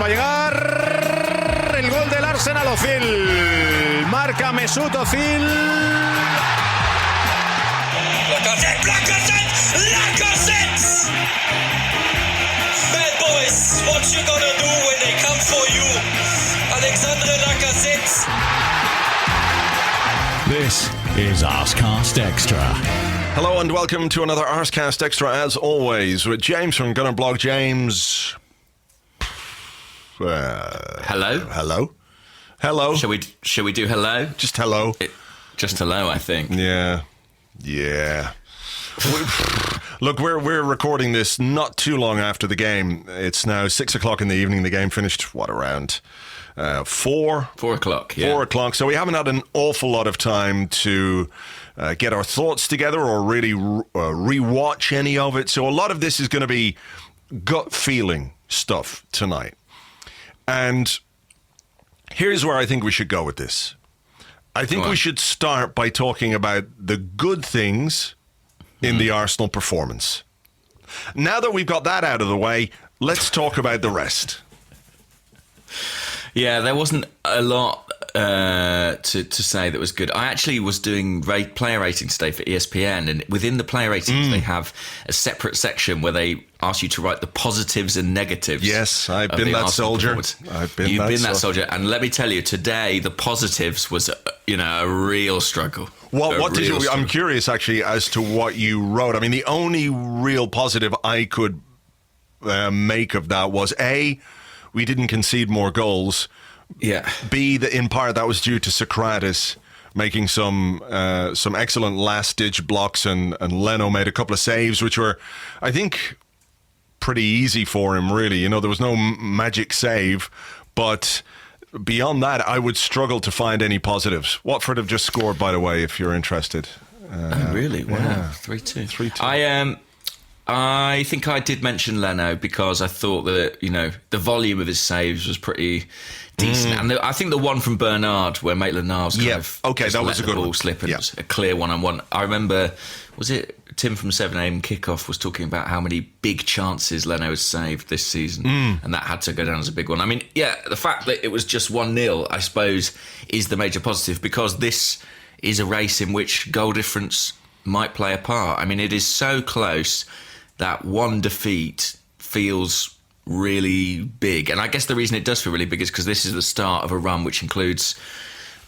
va a llegar el gol del Arsenal. Ozil marca Mesut Ozil. Lacazette! Bad boys, what you gonna do when they come for you? Alexandre Lacazette. This is Arsecast Extra. Hello and welcome to another Arsecast Extra, as always, with James from Gunnerblog. James. Hello. Hello. Shall we do hello? Just hello. Just hello, I think. Yeah. Look, we're recording this not too long after the game. It's now 6 o'clock in the evening. The game finished, around 4? 4 o'clock, yeah. 4 o'clock. So we haven't had an awful lot of time to get our thoughts together or really rewatch any of it. So a lot of this is going to be gut feeling stuff tonight. And here's where I think we should go with this. I think we should start by talking about the good things in the Arsenal performance. Now that we've got that out of the way, let's talk about the rest. Yeah, there wasn't a lot to say that was good. I actually was doing player ratings today for ESPN, and within the player ratings they have a separate section where they ask you to write the positives and negatives. Yes, I've been that soldier. You've been that soldier, and let me tell you, today the positives was a real struggle. What did you? I'm curious actually as to what you wrote. I mean, the only real positive I could make of that was A, we didn't concede more goals. Yeah. B, that in part that was due to Suarez making some excellent last-ditch blocks, and Leno made a couple of saves, which were, I think, pretty easy for him, really. There was no magic save, but beyond that, I would struggle to find any positives. Watford have just scored, by the way, if you're interested. Oh, really? Wow. Yeah. 3-2. 3-2. I think I did mention Leno because I thought that, the volume of his saves was pretty decent. And I think the one from Bernard where Maitland-Niles that was a good one. Slip, and it was a clear one-on-one. I remember, was it Tim from 7am Kickoff was talking about how many big chances Leno has saved this season, and that had to go down as a big one. I mean, yeah, the fact that it was just 1-0, I suppose, is the major positive, because this is a race in which goal difference might play a part. I mean, it is so close that one defeat feels really big. And I guess the reason it does feel really big is because this is the start of a run which includes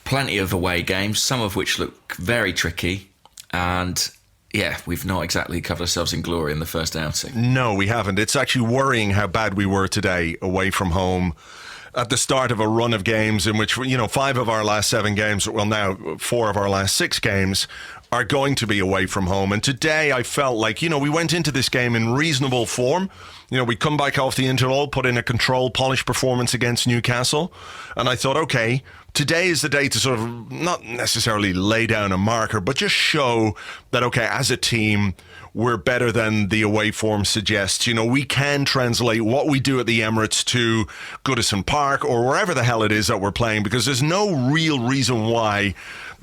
plenty of away games, some of which look very tricky. And yeah, we've not exactly covered ourselves in glory in the first outing. No, we haven't. It's actually worrying how bad we were today away from home at the start of a run of games in which, 5 of our last 7 games, well, now 4 of our last 6 games are going to be away from home. And today I felt like, we went into this game in reasonable form. We come back off the interval, put in a controlled, polished performance against Newcastle. And I thought, okay, today is the day to sort of not necessarily lay down a marker, but just show that, okay, as a team, we're better than the away form suggests. We can translate what we do at the Emirates to Goodison Park or wherever the hell it is that we're playing, because there's no real reason why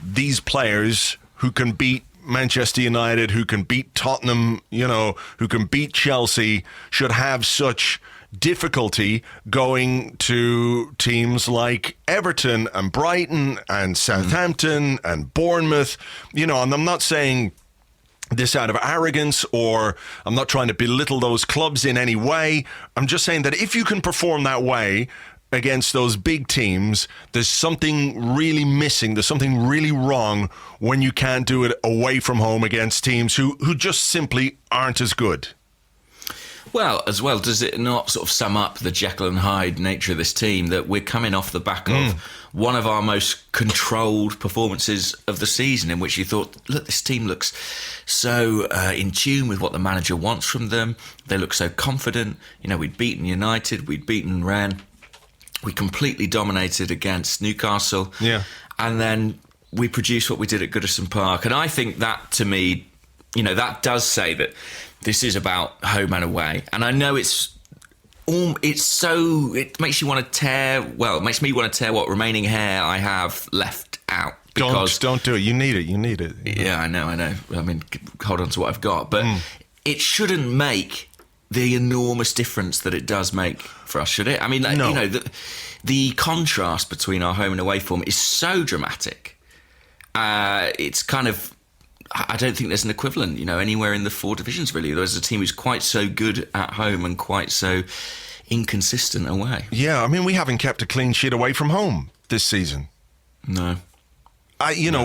these players who can beat Manchester United, who can beat Tottenham, who can beat Chelsea, should have such difficulty going to teams like Everton and Brighton and Southampton and Bournemouth. And I'm not saying this out of arrogance, or I'm not trying to belittle those clubs in any way. I'm just saying that if you can perform that way against those big teams, there's something really missing. There's something really wrong when you can't do it away from home against teams who just simply aren't as good. Well, as well, does it not sort of sum up the Jekyll and Hyde nature of this team, that we're coming off the back of one of our most controlled performances of the season, in which you thought, look, this team looks so in tune with what the manager wants from them. They look so confident. We'd beaten United, we'd beaten Rennes. We completely dominated against Newcastle. Yeah. And then we produced what we did at Goodison Park. And I think that, to me, that does say that this is about home and away. And I know it makes you want to tear, it makes me want to tear what remaining hair I have left out. Don't do it. You need it. Yeah, I know. I mean, hold on to what I've got. But it shouldn't make the enormous difference that it does make for us, should it? I mean, No. you know, the contrast between our home and away form is so dramatic. It's kind of, I don't think there's an equivalent, you know, anywhere in the 4 divisions, really. There's a team who's quite so good at home and quite so inconsistent away. Yeah, I mean, we haven't kept a clean sheet away from home this season. No.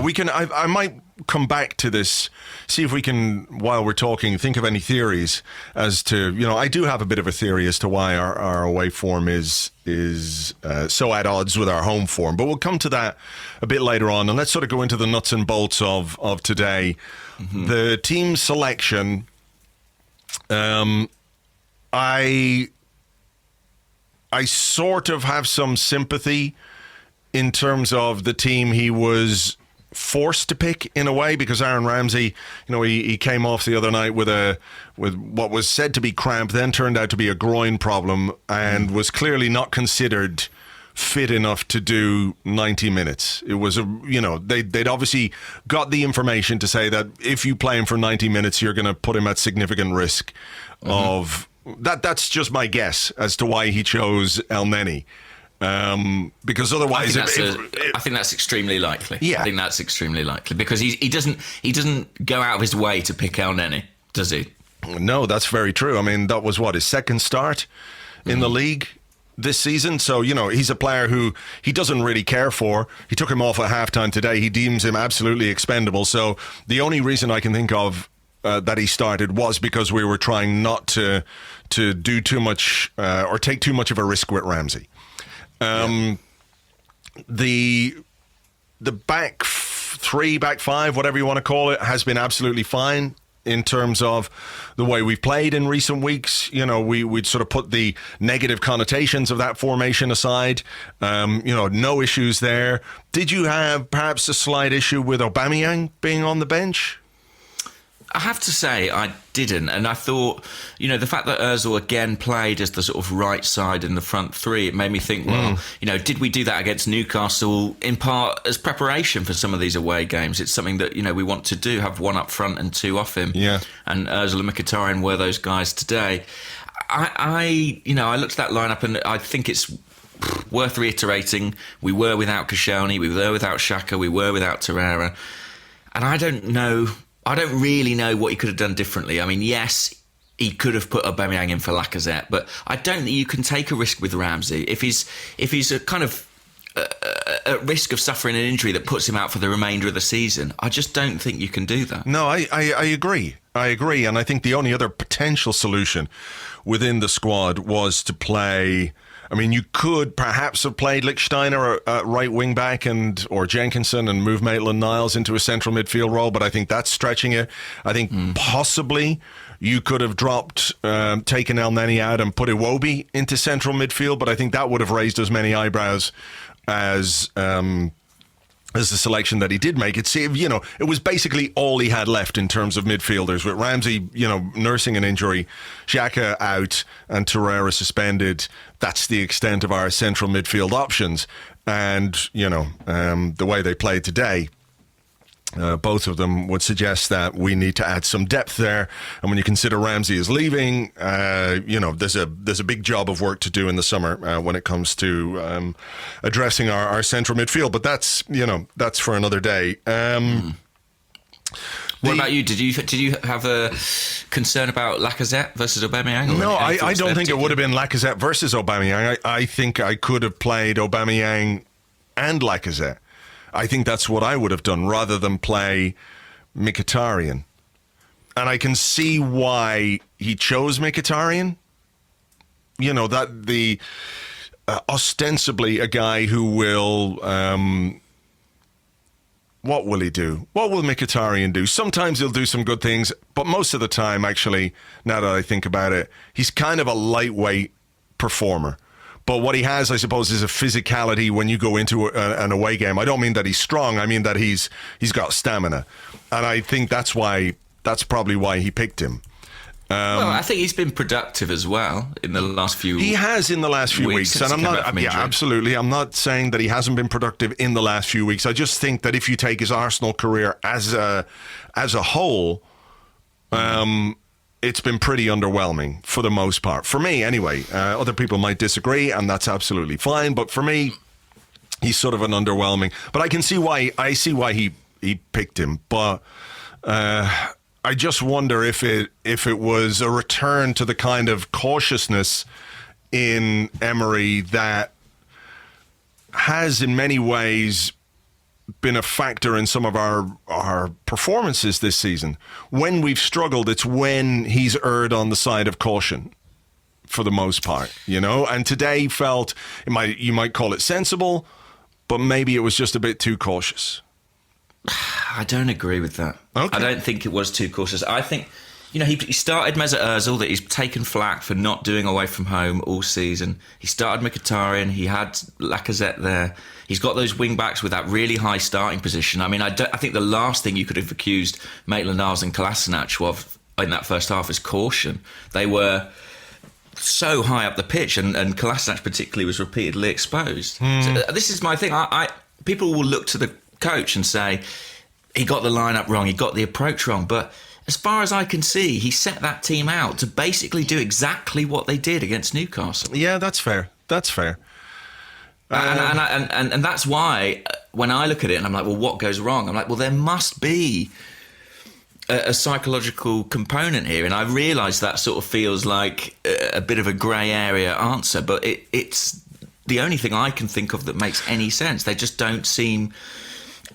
We can. I might come back to this. See if we can, while we're talking, think of any theories as to. You know, I do have a bit of a theory as to why our away form is so at odds with our home form. But we'll come to that a bit later on, and let's sort of go into the nuts and bolts of today. Mm-hmm. The team selection. I sort of have some sympathy in terms of the team he was forced to pick in a way, because Aaron Ramsey, you know, he came off the other night with what was said to be cramp, then turned out to be a groin problem, and was clearly not considered fit enough to do 90 minutes. It was they'd obviously got the information to say that if you play him for 90 minutes, you're going to put him at significant risk of that. That's just my guess as to why he chose El Neni. Because otherwise, I think that's extremely likely. Yeah. I think that's extremely likely because he doesn't go out of his way to pick El Neni, does he? No, that's very true. I mean, that was his second start in the league this season. So, you know, he's a player who he doesn't really care for. He took him off at halftime today. He deems him absolutely expendable. So the only reason I can think of that he started was because we were trying not to do too much or take too much of a risk with Ramsey. The back 3, back 5, whatever you want to call it, has been absolutely fine in terms of the way we've played in recent weeks. You know, we'd sort of put the negative connotations of that formation aside. No issues there. Did you have perhaps a slight issue with Aubameyang being on the bench? I have to say I didn't, and I thought, you know, the fact that Ozil again played as the sort of right side in the front 3, it made me think, well, you know, did we do that against Newcastle in part as preparation for some of these away games? It's something that, you know, we want to do, have 1 up front and 2 off him. Yeah. And Ozil and Mkhitaryan were those guys today. I looked at that lineup and I think it's worth reiterating. We were without Koscielny, we were without Xhaka, we were without Torreira, and I don't really know what he could have done differently. I mean, yes, he could have put Aubameyang in for Lacazette, but I don't think you can take a risk with Ramsey if he's a kind of at risk of suffering an injury that puts him out for the remainder of the season. I just don't think you can do that. No, I agree. I agree, and I think the only other potential solution within the squad was to play. I mean, you could perhaps have played Lichtsteiner at right wing back or Jenkinson and move Maitland-Niles into a central midfield role, but I think that's stretching it. I think possibly you could have taken El Neni out and put Iwobi into central midfield, but I think that would have raised as many eyebrows as the selection that he did make. It was basically all he had left in terms of midfielders, with Ramsey, nursing an injury, Xhaka out, and Torreira suspended. That's the extent of our central midfield options. And, the way they played today, both of them would suggest that we need to add some depth there. And when you consider Ramsey is leaving, there's a big job of work to do in the summer when it comes to addressing our central midfield. But that's for another day. What about you? Did you have a concern about Lacazette versus Aubameyang? No, I don't think it would have been Lacazette versus Aubameyang. I think I could have played Aubameyang and Lacazette. I think that's what I would have done rather than play Mkhitaryan. And I can see why he chose Mkhitaryan. That the ostensibly a guy who will... what will he do? What will Mkhitaryan do? Sometimes he'll do some good things, but most of the time, actually, now that I think about it, he's kind of a lightweight performer. But what he has, I suppose, is a physicality when you go into an away game. I don't mean that he's strong. I mean that he's got stamina. And I think that's probably why he picked him. Well, I think he's been productive as well in the last few weeks. He has in the last few weeks. And I'm not, absolutely. I'm not saying that he hasn't been productive in the last few weeks. I just think that if you take his Arsenal career as a whole, it's been pretty underwhelming for the most part. For me, anyway. Other people might disagree, and that's absolutely fine. But for me, he's sort of an underwhelming. But I can see why. I see why he picked him. But I just wonder if it was a return to the kind of cautiousness in Emery that has in many ways been a factor in some of our performances this season. When we've struggled, it's when he's erred on the side of caution for the most part, you know? And today felt, you might call it sensible, but maybe it was just a bit too cautious. I don't agree with that. Okay. I don't think it was too cautious. I think, you know, he started Mesut Ozil, that he's taken flack for not doing away from home all season. He started Mkhitaryan. He had Lacazette there. He's got those wing backs with that really high starting position. I mean, I think the last thing you could have accused Maitland-Niles and Kolasinac of in that first half is caution. They were so high up the pitch, and Kolasinac particularly was repeatedly exposed. So this is my thing. People will look to the coach and say he got the lineup wrong, he got the approach wrong, but as far as I can see, he set that team out to basically do exactly what they did against Newcastle. Yeah, that's fair. That's fair. And that's why when I look at it and I'm like, well, what goes wrong? I'm like, well, there must be a psychological component here. And I realise that sort of feels like a bit of a grey area answer, but it's the only thing I can think of that makes any sense. They just don't seem...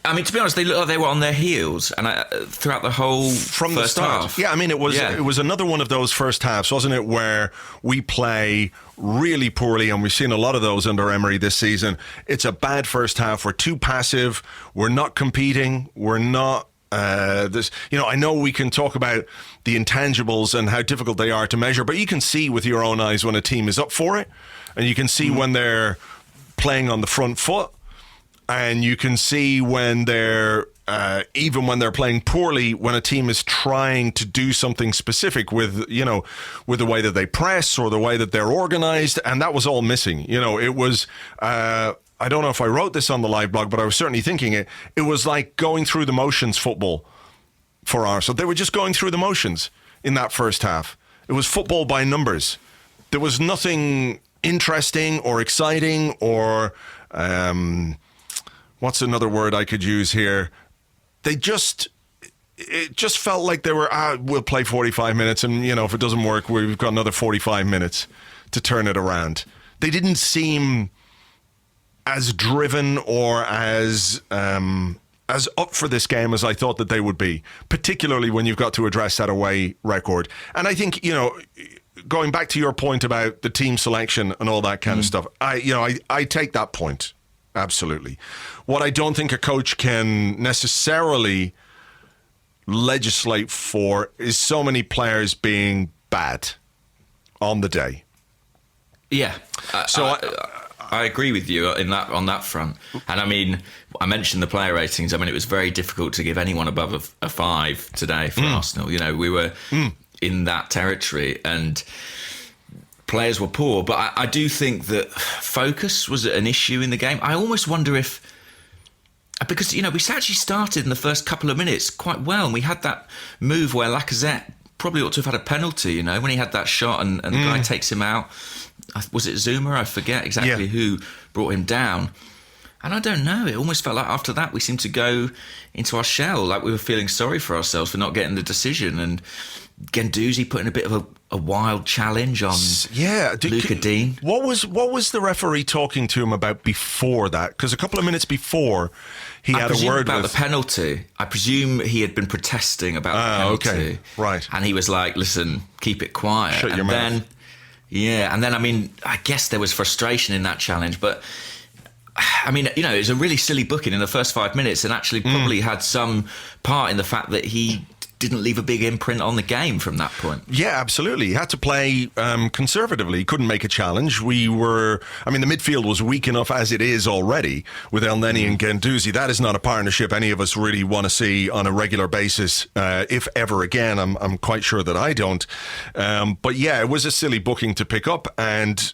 I mean, to be honest, they look like they were on their heels, and throughout the whole from first the start. half. Yeah, I mean, it was another one of those first halves, wasn't it, where we play really poorly, and we've seen a lot of those under Emery this season. It's a bad first half. We're too passive. We're not competing. We're not. I know we can talk about the intangibles and how difficult they are to measure, but you can see with your own eyes when a team is up for it, and you can see when they're playing on the front foot. And you can see when they're, even when they're playing poorly, when a team is trying to do something specific with the way that they press or the way that they're organized. And that was all missing. You know, it was, I don't know if I wrote this on the live blog, but I was certainly thinking it. It was like going through the motions football for Arsenal. They were just going through the motions in that first half. It was football by numbers. There was nothing interesting or exciting or... what's another word I could use here? It just felt like they were, we'll play 45 minutes and, you know, if it doesn't work, we've got another 45 minutes to turn it around. They didn't seem as driven or as up for this game as I thought that they would be, particularly when you've got to address that away record. And I think, you know, going back to your point about the team selection and all that kind of stuff, I take that point. Absolutely. What I don't think a coach can necessarily legislate for is so many players being bad on the day. Yeah. I agree with you on that front. And I mean, I mentioned the player ratings. I mean, it was very difficult to give anyone above a 5 today for Arsenal. You know, we were in that territory and players were poor, but I do think that focus was an issue in the game. I almost wonder if, because, you know, we actually started in the first couple of minutes quite well, and we had that move where Lacazette probably ought to have had a penalty, you know, when he had that shot and the guy takes him out. Was it Zuma? I forget exactly who brought him down. And I don't know, it almost felt like after that we seemed to go into our shell, like we were feeling sorry for ourselves for not getting the decision, and Guendouzi putting a bit of a wild challenge on Luca Dean. What was the referee talking to him about before that? Because a couple of minutes before, he had a word about the penalty. I presume he had been protesting about the penalty. Okay. Right. And he was like, listen, keep it quiet. Shut your mouth. And then, I mean, I guess there was frustration in that challenge, but I mean, you know, it was a really silly booking in the first 5 minutes and actually probably had some part in the fact that he didn't leave a big imprint on the game from that point. Yeah, absolutely. He had to play conservatively. He couldn't make a challenge. The midfield was weak enough as it is already with El Neni and Guendouzi. That is not a partnership any of us really want to see on a regular basis, if ever again. I'm quite sure that I don't. But yeah, it was a silly booking to pick up. And,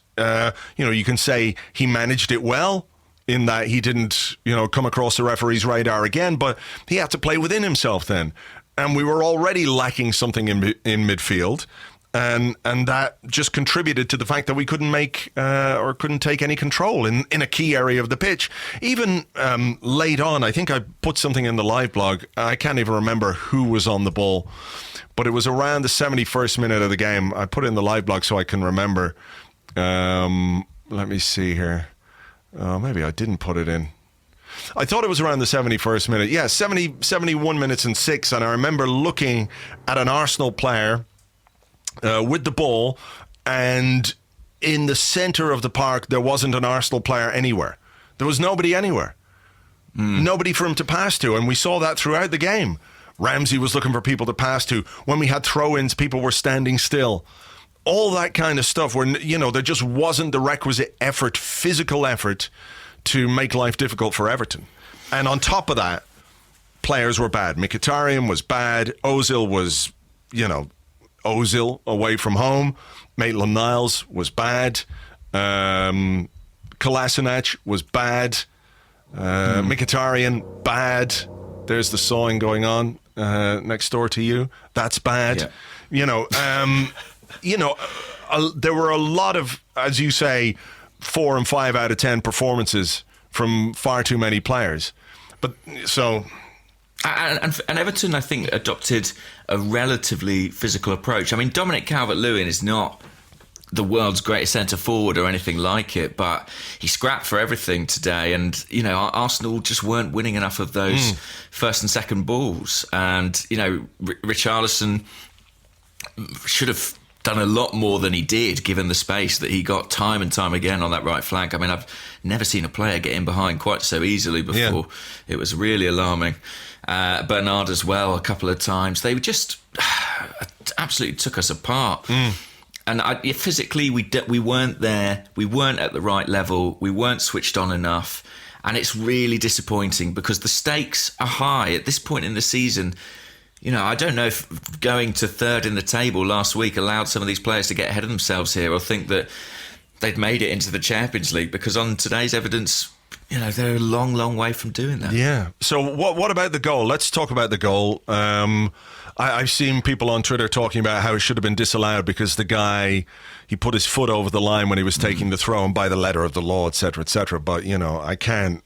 you can say he managed it well, in that he didn't, come across the referee's radar again, but he had to play within himself then. and we were already lacking something in midfield. And that just contributed to the fact that we couldn't make or couldn't take any control in a key area of the pitch. Even late on, I think I put something in the live blog. I can't even remember who was on the ball, but it was around the 71st minute of the game. I put it in the live blog so I can remember. Let me see here. Maybe I didn't put it in. I thought it was around the 71st minute. Yeah, 71 minutes and 6. And I remember looking at an Arsenal player with the ball, and in the centre of the park, there wasn't an Arsenal player anywhere. There was nobody anywhere. Nobody for him to pass to, and we saw that throughout the game. Ramsey was looking for people to pass to. When we had throw-ins, people were standing still. All that kind of stuff where, there just wasn't the requisite effort, physical effort, to make life difficult for Everton. And on top of that, players were bad. Mkhitaryan was bad. Ozil was, Ozil away from home. Maitland-Niles was bad. Kolasinac was bad. Mkhitaryan, bad. There's the sawing going on next door to you. That's bad. Yeah. There were a lot of, as you say, 4 and 5 out of 10 performances from far too many players. But so... And Everton, I think, adopted a relatively physical approach. I mean, Dominic Calvert-Lewin is not the world's greatest centre-forward or anything like it, but he scrapped for everything today. And, Arsenal just weren't winning enough of those first and second balls. And, Richarlison should have done a lot more than he did, given the space that he got time and time again on that right flank. I mean, I've never seen a player get in behind quite so easily before. Yeah. It was really alarming. Bernard as well, a couple of times. They just absolutely took us apart. And physically, we weren't there. We weren't at the right level. We weren't switched on enough. And it's really disappointing because the stakes are high at this point in the season. I don't know if going to third in the table last week allowed some of these players to get ahead of themselves here or think that they'd made it into the Champions League, because on today's evidence, they're a long, long way from doing that. Yeah. So what about the goal? Let's talk about the goal. I've seen people on Twitter talking about how it should have been disallowed because the guy, he put his foot over the line when he was taking the throw, and by the letter of the law, etc., etc. But I can't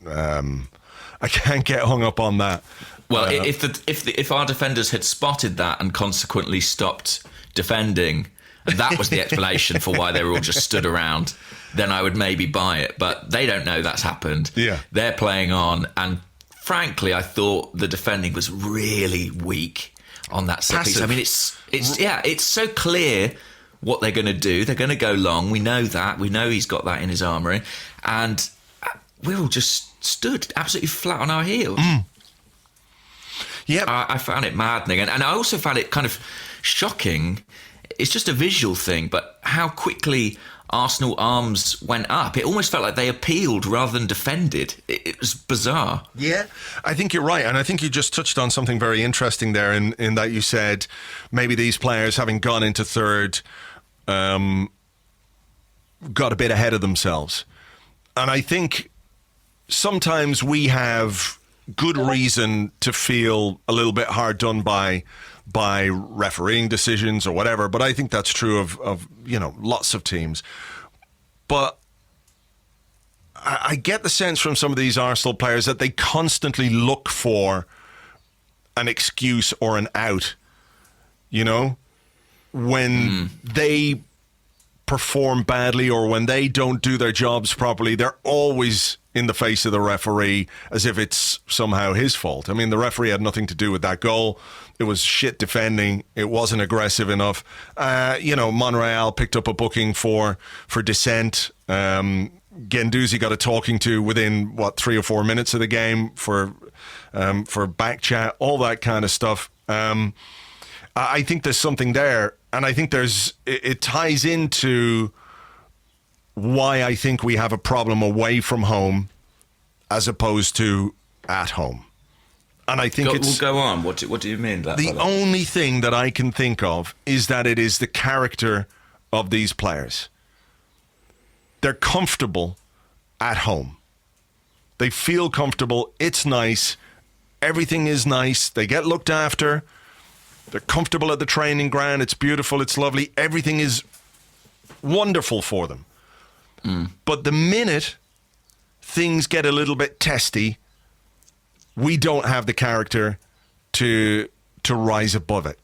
get hung up on that. Well, if our defenders had spotted that and consequently stopped defending, and that was the explanation for why they were all just stood around, then I would maybe buy it. But they don't know that's happened. Yeah. They're playing on, and frankly, I thought the defending was really weak on that set piece. I mean, it's so clear what they're going to do. They're going to go long. We know that. We know he's got that in his armoury, and we all just stood absolutely flat on our heels. Yeah, I found it maddening, and I also found it kind of shocking. It's just a visual thing, but how quickly Arsenal arms went up. It almost felt like they appealed rather than defended. It was bizarre. Yeah, I think you're right, and I think you just touched on something very interesting there in that you said maybe these players, having gone into third, got a bit ahead of themselves. And I think sometimes we have good reason to feel a little bit hard done by refereeing decisions or whatever, but I think that's true of lots of teams. But I get the sense from some of these Arsenal players that they constantly look for an excuse or an out, when they perform badly or when they don't do their jobs properly. They're always in the face of the referee as if it's somehow his fault. I mean, the referee had nothing to do with that goal. It was shit defending. It wasn't aggressive enough. Monreal picked up a booking for dissent. Guendouzi got a talking to within 3 or 4 minutes of the game for back chat, all that kind of stuff. I think there's something there, and I think it ties into why I think we have a problem away from home as opposed to at home. And I think we'll go on. What do you mean? The only thing that I can think of is that it is the character of these players. They're comfortable at home. They feel comfortable. It's nice. Everything is nice. They get looked after. They're comfortable at the training ground. It's beautiful. It's lovely. Everything is wonderful for them. But the minute things get a little bit testy, we don't have the character to rise above it.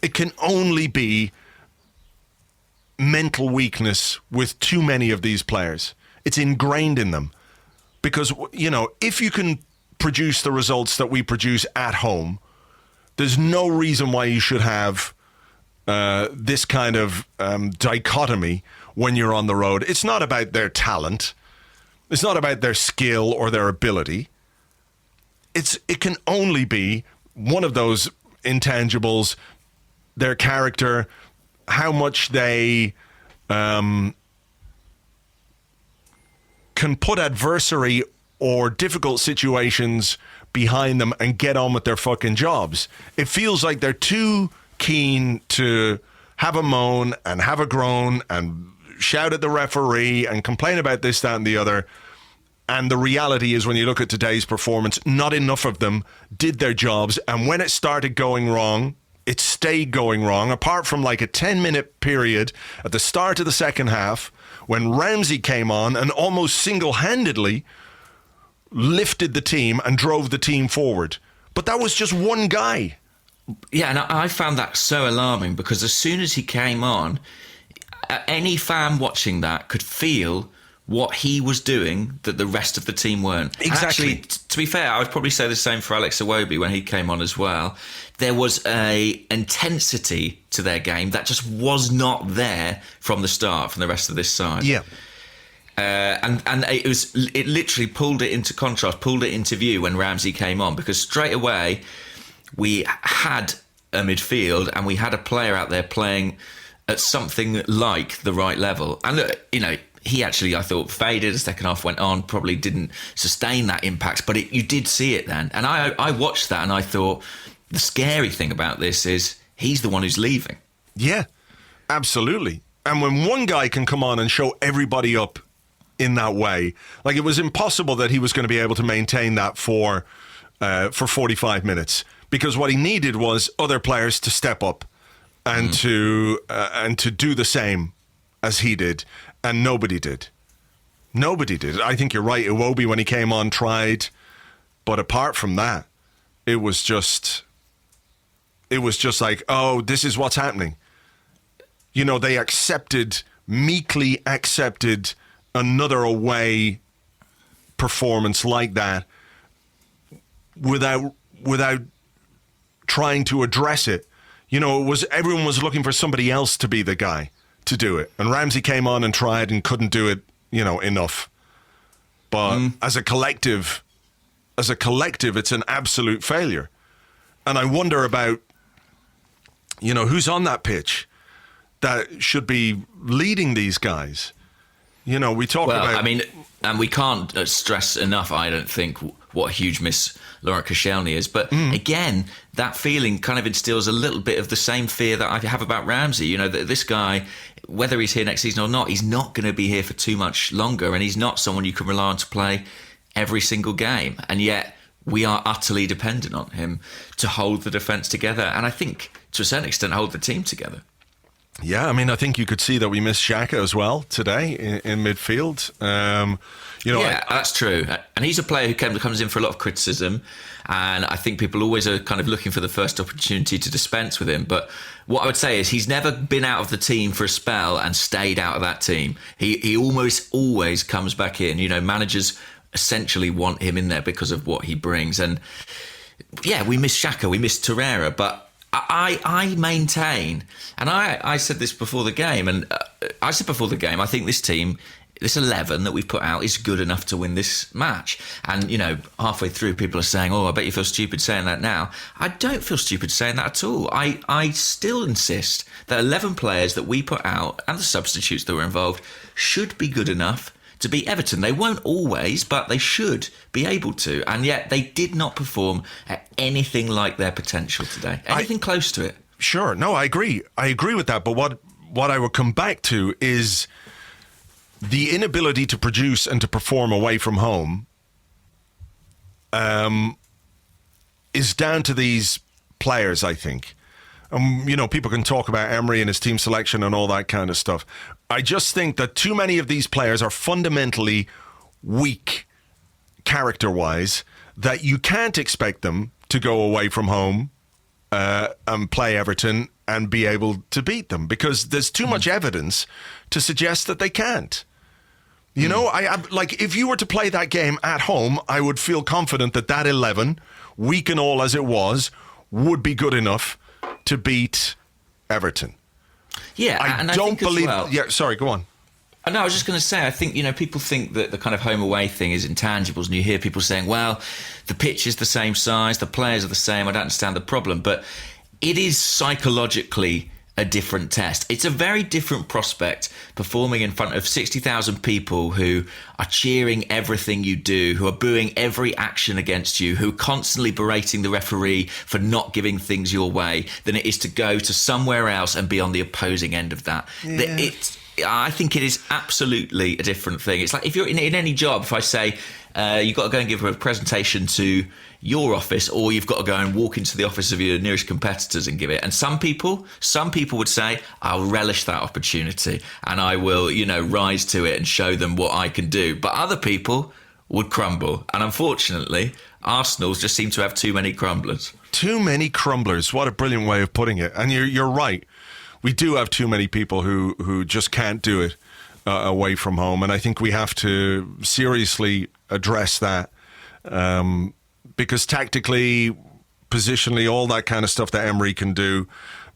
It can only be mental weakness with too many of these players. It's ingrained in them. Because, you know, if you can produce the results that we produce at home, there's no reason why you should have this kind of dichotomy when you're on the road. It's not about their talent. It's not about their skill or their ability. It can only be one of those intangibles, their character, how much they can put adversary or difficult situations behind them and get on with their fucking jobs. It feels like they're too keen to have a moan and have a groan and shout at the referee and complain about this, that, and the other. And the reality is, when you look at today's performance, not enough of them did their jobs. And when it started going wrong, it stayed going wrong, apart from like a 10-minute period at the start of the second half when Ramsey came on and almost single-handedly lifted the team and drove the team forward. But that was just one guy. Yeah, and I found that so alarming, because as soon as he came on, any fan watching that could feel what he was doing that the rest of the team weren't. Exactly. Actually, to be fair, I would probably say the same for Alex Iwobi when he came on as well. There was a intensity to their game that just was not there from the start, from the rest of this side. Yeah. And it literally pulled it into contrast, pulled it into view when Ramsey came on, because straight away we had a midfield and we had a player out there playing at something like the right level. And look, you know, he actually, I thought, faded as the second half went on, probably didn't sustain that impact, but you did see it then. And I watched that and I thought, the scary thing about this is he's the one who's leaving. Yeah, absolutely. And when one guy can come on and show everybody up in that way, like, it was impossible that he was going to be able to maintain that for 45 minutes, because what he needed was other players to step up and to do the same as he did, and nobody did. Nobody did. I think you're right. Iwobi, when he came on, tried, but apart from that, it was just like, oh, this is what's happening. You know, they meekly accepted another away performance like that without trying to address it. You know, everyone was looking for somebody else to be the guy to do it. And Ramsey came on and tried and couldn't do it, you know, enough. But as a collective, it's an absolute failure. And I wonder about, you know, who's on that pitch that should be leading these guys. You know, we talk about... I mean, and we can't stress enough, I don't think, what a huge miss Laurent Koscielny is. But again, that feeling kind of instills a little bit of the same fear that I have about Ramsey. You know, that this guy, whether he's here next season or not, he's not going to be here for too much longer. And he's not someone you can rely on to play every single game. And yet we are utterly dependent on him to hold the defence together. And I think, to a certain extent, hold the team together. Yeah, I mean, I think you could see that we missed Xhaka as well today in midfield. You know, yeah, that's true. And he's a player who comes in for a lot of criticism. And I think people always are kind of looking for the first opportunity to dispense with him. But what I would say is he's never been out of the team for a spell and stayed out of that team. He almost always comes back in. You know, managers essentially want him in there because of what he brings. And yeah, we miss Xhaka, we miss Torreira, but I maintain, and I said this before the game, and I think this team, this 11 that we've put out, is good enough to win this match. And, you know, halfway through, people are saying, oh, I bet you feel stupid saying that now. I don't feel stupid saying that at all. I still insist that 11 players that we put out, and the substitutes that were involved, should be good enough to beat Everton. They won't always, but they should be able to. And yet they did not perform at anything like their potential today. Anything close to it. Sure. No, I agree. I agree with that. But what I would come back to is the inability to produce and to perform away from home is down to these players, I think. People can talk about Emery and his team selection and all that kind of stuff. I just think that too many of these players are fundamentally weak character-wise, that you can't expect them to go away from home and play Everton and be able to beat them, because there's too much evidence to suggest that they can't. You know, I like, if you were to play that game at home, I would feel confident that 11, weak and all as it was, would be good enough to beat Everton. Yeah, I don't believe. Well, yeah, sorry, go on. No, I was just going to say, I think, people think that the kind of home away thing is intangibles, and you hear people saying, well, the pitch is the same size, the players are the same, I don't understand the problem. But it is psychologically a different test. It's a very different prospect performing in front of 60,000 people who are cheering everything you do, who are booing every action against you, who are constantly berating the referee for not giving things your way, than it is to go to somewhere else and be on the opposing end of that. Yeah. I think it is absolutely a different thing. It's like if you're in any job, if I say you've got to go and give a presentation to your office, or you've got to go and walk into the office of your nearest competitors and give it. And some people would say, I'll relish that opportunity and I will, rise to it and show them what I can do. But other people would crumble. And unfortunately, Arsenal just seem to have too many crumblers. Too many crumblers. What a brilliant way of putting it. And you're right. We do have too many people who just can't do it away from home. And I think we have to seriously address that. Because tactically, positionally, all that kind of stuff that Emery can do,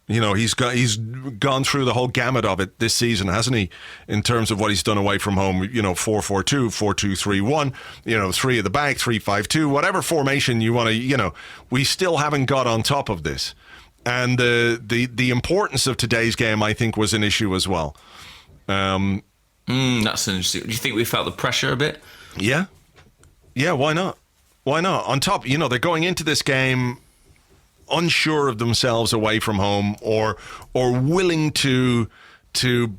he's gone through the whole gamut of it this season, hasn't he? In terms of what he's done away from home, 4-4-2, 4-2-3-1, 3 at the back, 3-5-2, whatever formation you want to, we still haven't got on top of this. And the importance of today's game, I think, was an issue as well. That's interesting. Do you think we felt the pressure a bit? Yeah. Yeah, why not? Why not? On top, they're going into this game unsure of themselves away from home, or willing to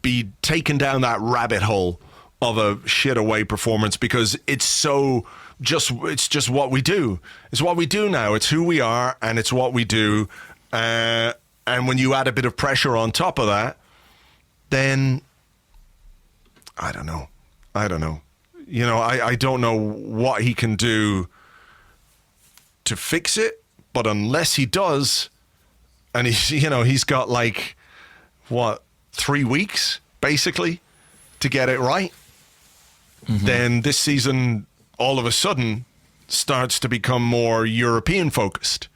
be taken down that rabbit hole of a shit away performance, because it's just what we do. It's what we do now. It's who we are, and it's what we do. And when you add a bit of pressure on top of that, then I don't know. I don't know what he can do to fix it, but unless he does, and he's got 3 weeks basically to get it right, then this season all of a sudden starts to become more European focused.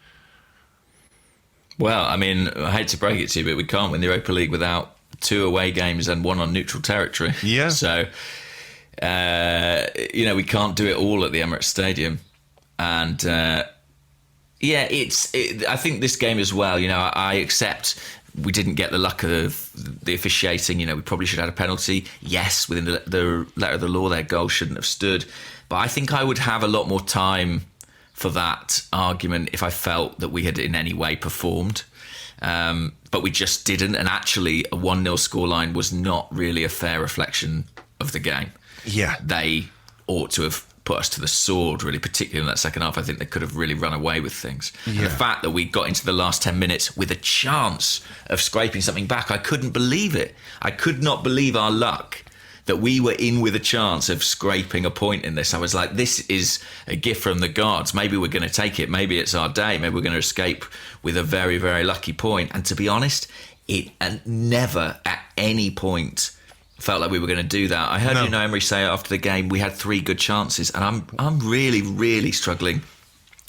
Well, I mean, I hate to break it to you, but we can't win the Europa League without 2 away games and 1 on neutral territory. Yeah. So, we can't do it all at the Emirates Stadium. And, I think this game as well, I accept we didn't get the luck of the officiating. We probably should have had a penalty. Yes, within the letter of the law, their goal shouldn't have stood. But I think I would have a lot more time for that argument if I felt that we had in any way performed. But we just didn't. And actually, a 1-0 scoreline was not really a fair reflection of the game. Yeah. They ought to have put us to the sword, really, particularly in that second half. I think they could have really run away with things. Yeah. And the fact that we got into the last 10 minutes with a chance of scraping something back, I couldn't believe it. I could not believe our luck that we were in with a chance of scraping a point in this. I was like, this is a gift from the gods. Maybe we're going to take it. Maybe it's our day. Maybe we're going to escape with a very, very lucky point. And to be honest, it never at any point felt like we were going to do that. I heard Emery say after the game, we had 3 good chances. And I'm really, really struggling,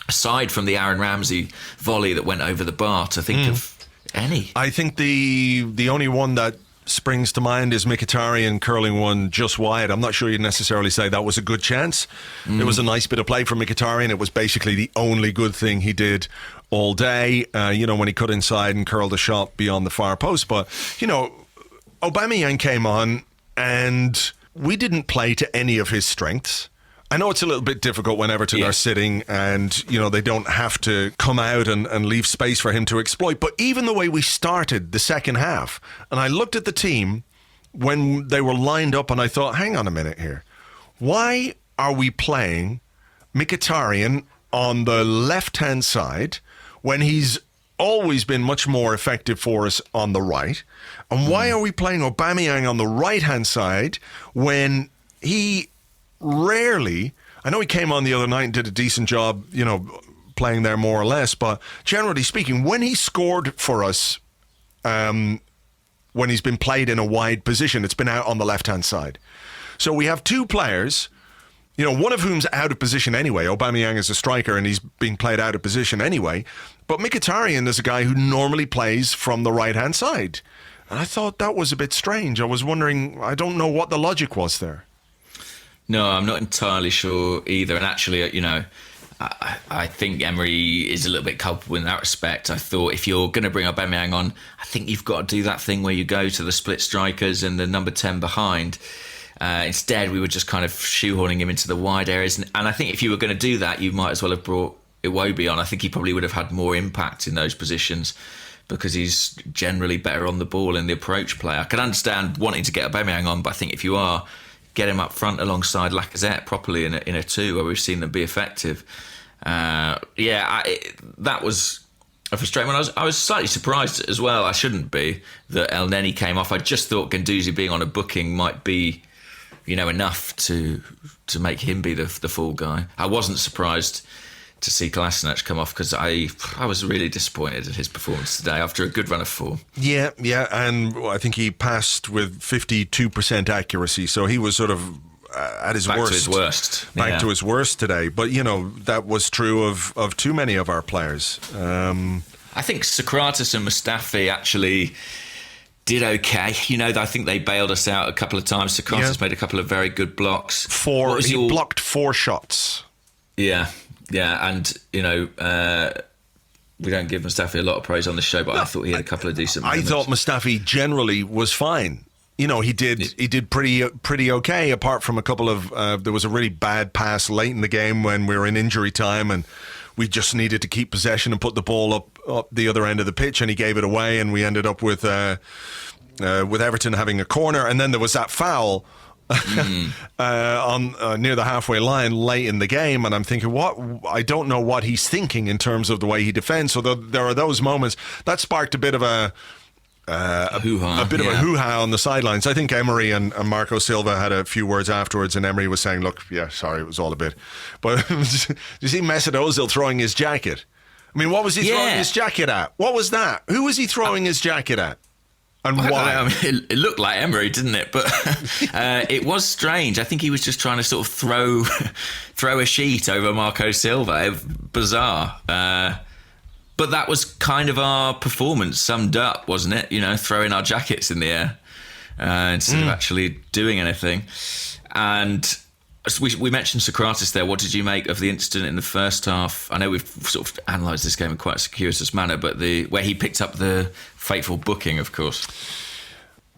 aside from the Aaron Ramsey volley that went over the bar, to think of any. I think the only one that springs to mind is Mkhitaryan curling one just wide. I'm not sure you'd necessarily say that was a good chance. It was a nice bit of play from Mkhitaryan. It was basically the only good thing he did all day, when he cut inside and curled a shot beyond the far post. But, Aubameyang came on and we didn't play to any of his strengths. I know it's a little bit difficult when Everton are sitting and, they don't have to come out and leave space for him to exploit. But even the way we started the second half, and I looked at the team when they were lined up and I thought, hang on a minute here. Why are we playing Mkhitaryan on the left-hand side when he's always been much more effective for us on the right. And why are we playing Aubameyang on the right-hand side when he rarely... I know he came on the other night and did a decent job, playing there more or less, but generally speaking, when he scored for us, when he's been played in a wide position, it's been out on the left-hand side. So we have two players, one of whom's out of position anyway. Aubameyang is a striker and he's being played out of position anyway. But Mkhitaryan is a guy who normally plays from the right-hand side. And I thought that was a bit strange. I was wondering, I don't know what the logic was there. No, I'm not entirely sure either. And actually, I think Emery is a little bit culpable in that respect. I thought if you're going to bring Aubameyang on, I think you've got to do that thing where you go to the split strikers and the number 10 behind. Instead, we were just kind of shoehorning him into the wide areas. And I think if you were going to do that, you might as well have brought Iwobi on. I think he probably would have had more impact in those positions because he's generally better on the ball in the approach play. I can understand wanting to get Aubameyang on, but I think if you are... get him up front alongside Lacazette properly in a two where we've seen them be effective. That was a frustrating one. I was slightly surprised as well. I shouldn't be that El Neni came off. I just thought Guendouzi being on a booking might be, enough to make him be the fall guy. I wasn't surprised to see Kolasinac come off because I was really disappointed at his performance today after a good run of form. Yeah, and I think he passed with 52% accuracy, so he was sort of at his worst. Back to his worst today. But, that was true of too many of our players. I think Socrates and Mustafi actually did okay. I think they bailed us out a couple of times. Socrates made a couple of very good blocks. He blocked 4 shots. Yeah, and we don't give Mustafi a lot of praise on this show, but I thought he had a couple of decent moments. I thought Mustafi generally was fine. He did pretty okay, apart from a couple of there was a really bad pass late in the game when we were in injury time and we just needed to keep possession and put the ball up the other end of the pitch, and he gave it away, and we ended up with Everton having a corner, and then there was that foul on near the halfway line late in the game, and I'm thinking, I don't know what he's thinking in terms of the way he defends. So there are those moments that sparked a bit of a hoo-ha on the sidelines. I think Emery and Marco Silva had a few words afterwards, and Emery was saying, look, sorry, it was all a bit. But you see Mesut Ozil throwing his jacket? I mean, what was he throwing his jacket at? What was that? Who was he throwing his jacket at? And why? I mean, it looked like Emery, didn't it? But it was strange. I think he was just trying to sort of throw a sheet over Marco Silva. Bizarre. But that was kind of our performance summed up, wasn't it? Throwing our jackets in the air instead of actually doing anything. And we mentioned Socrates there. What did you make of the incident in the first half? I know we've sort of analysed this game in quite a circuitous manner, but where he picked up the fateful booking, of course.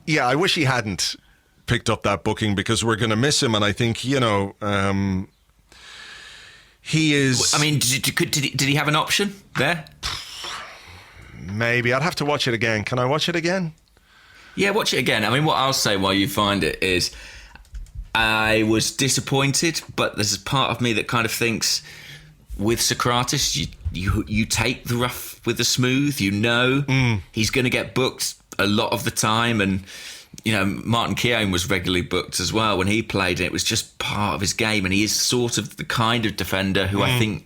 Yeah, I wish he hadn't picked up that booking because we're going to miss him. And I think, he is... I mean, did he have an option there? Maybe. I'd have to watch it again. Can I watch it again? Yeah, watch it again. I mean, what I'll say while you find it is I was disappointed, but there's a part of me that kind of thinks with Socrates, you take the rough with the smooth. He's going to get booked a lot of the time, and Martin Keown was regularly booked as well when he played, and it was just part of his game. And he is sort of the kind of defender who I think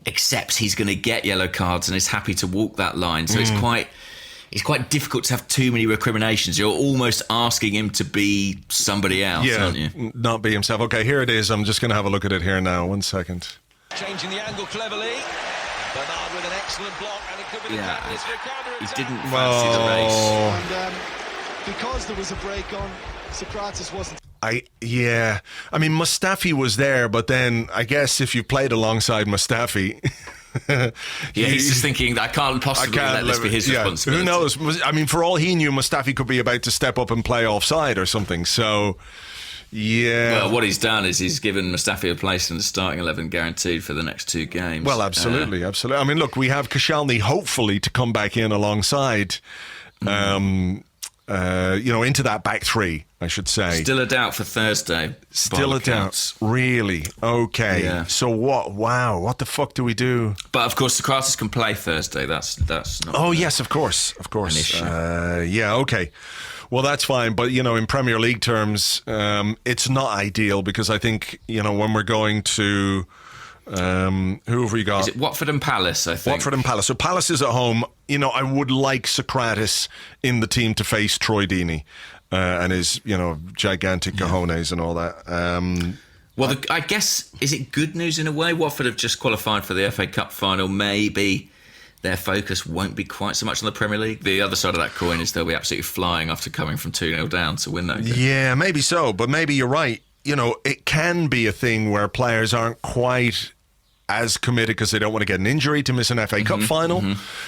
accepts he's going to get yellow cards and is happy to walk that line. So it's quite difficult to have too many recriminations. You're almost asking him to be somebody else, aren't you? Not be himself. Okay, here it is. I'm just going to have a look at it here now. 1 second. Changing the angle cleverly. Bernard with an excellent block, and it could be he didn't fancy the race. And because there was a break on, Socrates wasn't. I mean, Mustafi was there, but then I guess if you played alongside Mustafi... he's just thinking, I can't possibly let this be his responsibility. Who knows? I mean, for all he knew, Mustafi could be about to step up and play offside or something. So, yeah. Well, what he's done is he's given Mustafi a place in the starting 11 guaranteed for the next 2 games. Well, absolutely. I mean, look, we have Koscielny hopefully to come back in alongside into that back three, I should say. Still a doubt for Thursday. Still a doubt. Really? Okay. Yeah. So what? Wow. What the fuck do we do? But of course, Socrates can play Thursday. That's not. Oh yes, of course. An issue. Yeah. Okay. Well, that's fine. But in Premier League terms, it's not ideal because I think when we're going to. Who have we got? Is it Watford and Palace, I think? Watford and Palace. So Palace is at home. I would like Socrates in the team to face Troy Deeney and his, gigantic cojones and all that. Well, I guess, is it good news in a way? Watford have just qualified for the FA Cup final. Maybe their focus won't be quite so much on the Premier League. The other side of that coin is they'll be absolutely flying after coming from 2-0 down to win that game. Yeah, maybe so. But maybe you're right. It can be a thing where players aren't quite as committed because they don't want to get an injury to miss an FA Cup final.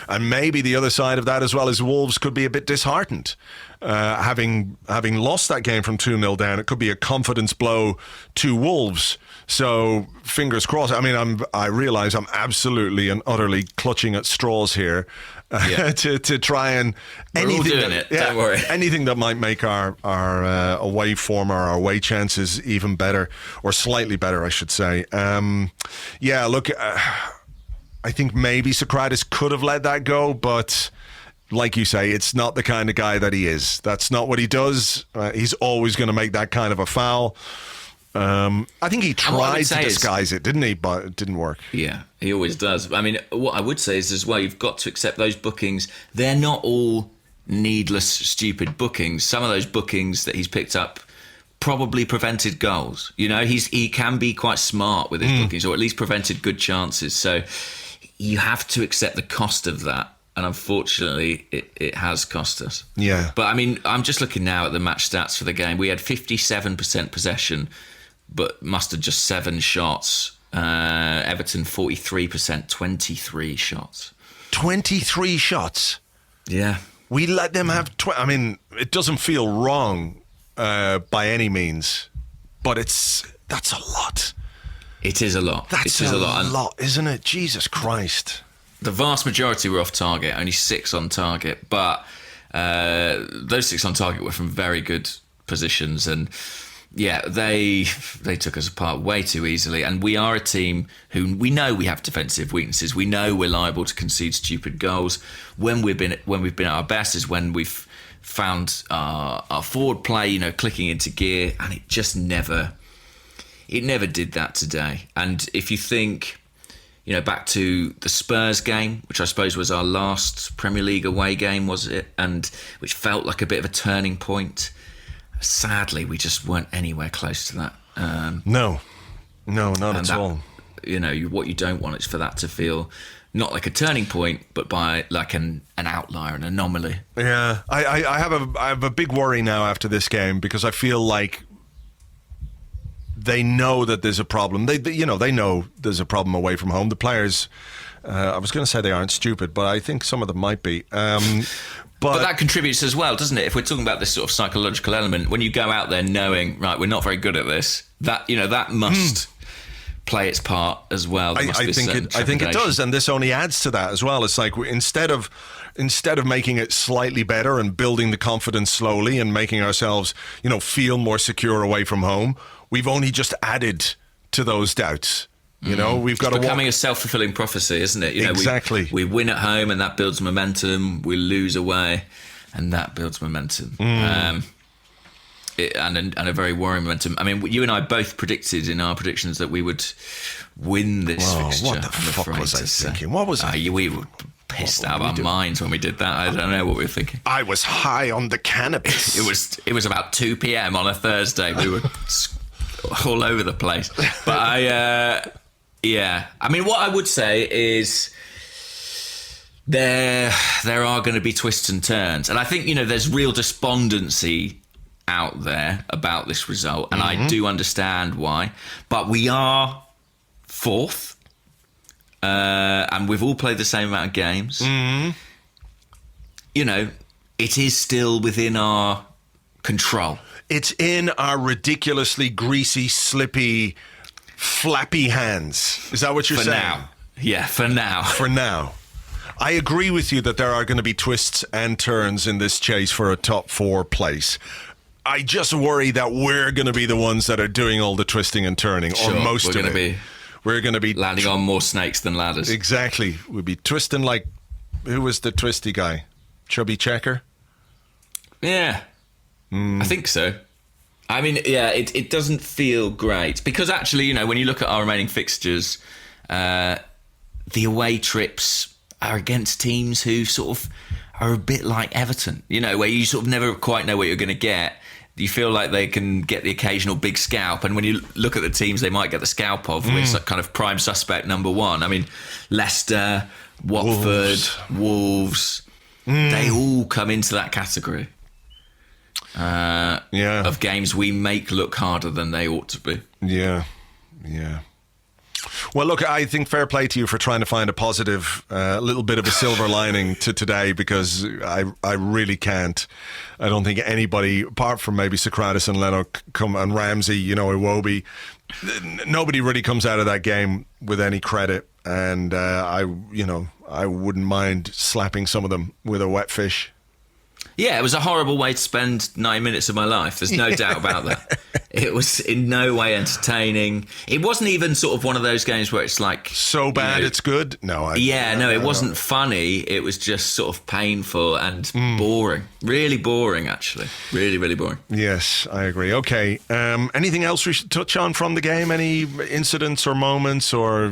And maybe the other side of that as well is Wolves could be a bit disheartened. Having lost that game from 2-0 down, it could be a confidence blow to Wolves. So fingers crossed. I mean, I realise I'm absolutely and utterly clutching at straws here to try and We're all doing it. Don't worry. Anything that might make our away form or our away chances even better or slightly better, I should say. Look, I think maybe Socrates could have let that go, but. Like you say, it's not the kind of guy that he is. That's not what he does. He's always going to make that kind of a foul. I think he tried to disguise it, didn't he? But it didn't work. Yeah, he always does. I mean, what I would say is as well, you've got to accept those bookings. They're not all needless, stupid bookings. Some of those bookings that he's picked up probably prevented goals. He can be quite smart with his bookings, or at least prevented good chances. So you have to accept the cost of that. And unfortunately, it has cost us. Yeah. But I mean, I'm just looking now at the match stats for the game. We had 57% possession, but mustered just 7 shots. Everton 43%, 23 shots. 23 shots? Yeah. We let them have... I mean, it doesn't feel wrong by any means, but that's a lot. It is a lot. That's a lot, isn't it? Jesus Christ. The vast majority were off target, only 6 on target. But those 6 on target were from very good positions. And yeah, they took us apart way too easily. And we are a team who we know we have defensive weaknesses. We know we're liable to concede stupid goals. When we've been at our best is when we've found our forward play, clicking into gear. And it just never did that today. And if you think... back to the Spurs game, which I suppose was our last Premier League away game, was it? And which felt like a bit of a turning point. Sadly, we just weren't anywhere close to that. No, not at all. What you don't want is for that to feel not like a turning point, but by like an outlier, an anomaly. Yeah, I have a big worry now after this game because I feel like they know that there's a problem. They know there's a problem away from home. The players, I was going to say they aren't stupid, but I think some of them might be. But that contributes as well, doesn't it? If we're talking about this sort of psychological element, when you go out there knowing, right, we're not very good at this, that must play its part as well. I think it does, and this only adds to that as well. It's like instead of making it slightly better and building the confidence slowly and making ourselves, feel more secure away from home, we've only just added to those doubts. We've got becoming a self-fulfilling prophecy, isn't it? Exactly. We win at home and that builds momentum. We lose away and that builds momentum. And a very worrying momentum. I mean, you and I both predicted in our predictions that we would win this fixture. What the fuck was I thinking? What was I? We were pissed out of our minds when we did that. I don't know what we were thinking. I was high on the cannabis. It was about 2 p.m. on a Thursday. We were all over the place. But I mean, what I would say is there are going to be twists and turns. And I think, there's real despondency out there about this result. And I do understand why. But we are 4th. And we've all played the same amount of games. It is still within our control. It's in our ridiculously greasy, slippy, flappy hands. Is that what you're saying? For now. Yeah, for now. For now. I agree with you that there are going to be twists and turns in this chase for a top 4 place. I just worry that we're going to be the ones that are doing all the twisting and turning, or most of it. We're going to be landing on more snakes than ladders. Exactly. We'll be twisting like, who was the twisty guy? Chubby Checker? Yeah. I think so. I mean, yeah, it doesn't feel great. Because actually, you know, when you look at our remaining fixtures, the away trips are against teams who sort of are a bit like Everton, you know, where you sort of never quite know what you're going to get. You feel like they can get the occasional big scalp, and when you look at the teams they might get the scalp of, it's like kind of prime suspect number 1. I mean, Leicester, Watford, Wolves, they all come into that category of games we make look harder than they ought to be. Yeah. Well, look, I think fair play to you for trying to find a positive, little bit of a silver lining to today, because I really can't. I don't think anybody, apart from maybe Socrates and Leno and Ramsey, you know, Iwobi, nobody really comes out of that game with any credit. And I wouldn't mind slapping some of them with a wet fish. Yeah, it was a horrible way to spend 9 minutes of my life. There's no doubt about that. It was in no way entertaining. It wasn't even sort of one of those games where it's like... So bad it's good? No. It wasn't funny. It was just sort of painful and boring. Really boring, actually. Really, really boring. Yes, I agree. Okay. Anything else we should touch on from the game? Any incidents or moments or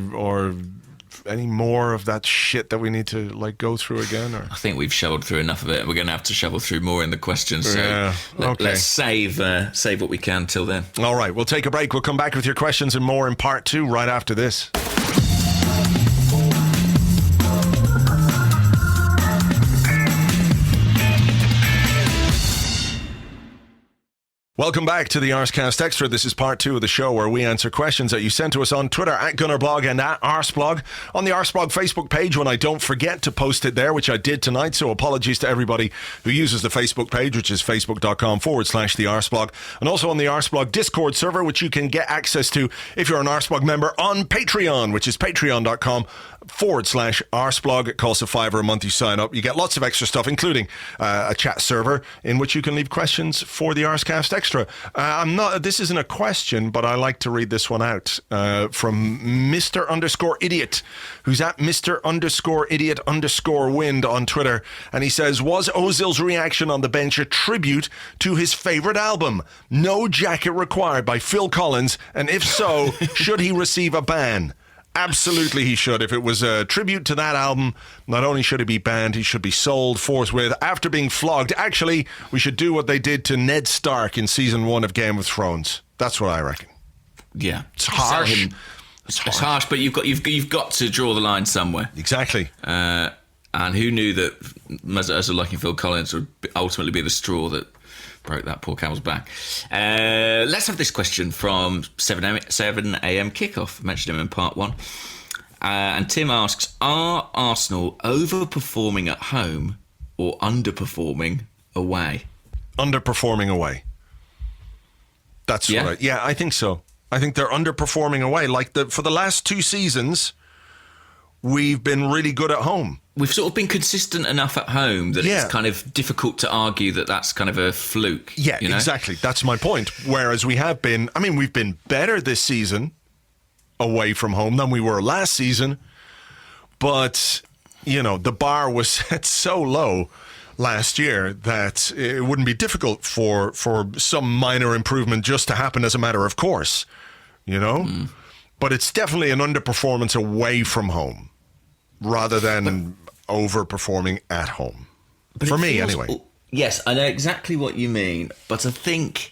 any more of that shit that we need to go through again? Or? I think we've shoveled through enough of it. We're going to have to shovel through more in the questions. So let's save what we can till then. All right, we'll take a break. We'll come back with your questions and more in part 2 right after this. Welcome back to the Arsecast Extra. This is part 2 of the show where we answer questions that you sent to us on Twitter at Gunnerblog and at Arseblog. On the Arseblog Facebook page when I don't forget to post it there, which I did tonight. So apologies to everybody who uses the Facebook page, which is facebook.com/the Arseblog. And also on the Arseblog Discord server, which you can get access to if you're an Arseblog member on Patreon, which is patreon.com/Arseblog. It costs $5 a month. You sign up. You get lots of extra stuff, including a chat server in which you can leave questions for the Arsecast Extra. This isn't a question, but I like to read this one out from Mr_Idiot, who's at Mr_Idiot_wind on Twitter. And he says, was Ozil's reaction on the bench a tribute to his favourite album, No Jacket Required by Phil Collins? And if so, should he receive a ban? Absolutely he should. If it was a tribute to that album, not only should he be banned, he should be sold forthwith after being flogged. Actually, we should do what they did to Ned Stark in season 1 of Game of Thrones. That's what I reckon. Yeah. It's harsh. It's harsh, but you've got to draw the line somewhere. Exactly. And who knew that Ozil liking Phil Collins would ultimately be the straw that broke that poor camel's back. Let's have this question from 7 a.m. kickoff. I mentioned him in part 1. And Tim asks, are Arsenal overperforming at home or underperforming away? Underperforming away. That's right. Yeah, I think so. I think they're underperforming away. For the last 2 seasons, we've been really good at home. We've sort of been consistent enough at home that it's kind of difficult to argue that that's kind of a fluke. Yeah, you know? Exactly. That's my point. Whereas we've been better this season away from home than we were last season. But, the bar was set so low last year that it wouldn't be difficult for some minor improvement just to happen as a matter of course, But it's definitely an underperformance away from home rather than overperforming at home. But for me, anyway. Yes, I know exactly what you mean, but I think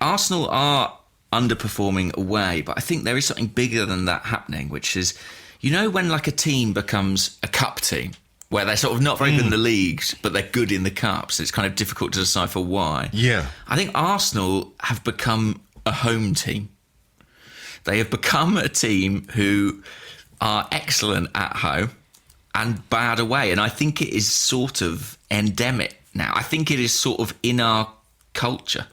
Arsenal are underperforming away, but I think there is something bigger than that happening, which is, when a team becomes a cup team, where they're sort of not very good in the leagues, but they're good in the cups, it's kind of difficult to decipher why. Yeah. I think Arsenal have become a home team. They have become a team who are excellent at home and bad away. And I think it is sort of endemic now. I think it is sort of in our culture.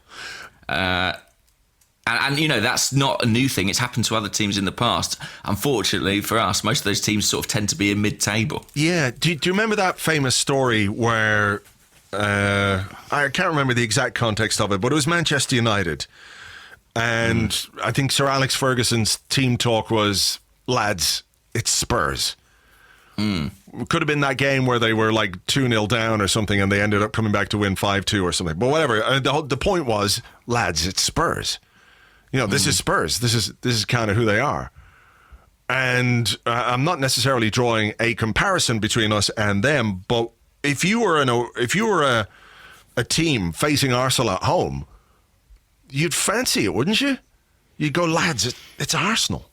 And that's not a new thing. It's happened to other teams in the past. Unfortunately for us, most of those teams sort of tend to be in mid-table. Yeah. Do you remember that famous story where I can't remember the exact context of it, but it was Manchester United, and I think Sir Alex Ferguson's team talk was, lads, it's Spurs. It could have been that game where they were like 2-0 down or something, and they ended up coming back to win 5-2 or something. But whatever. The point was, lads, it's Spurs. This is Spurs. This is kind of who they are. And I'm not necessarily drawing a comparison between us and them, but if you were a team facing Arsenal at home, you'd fancy it, wouldn't you? You'd go, lads, it's Arsenal.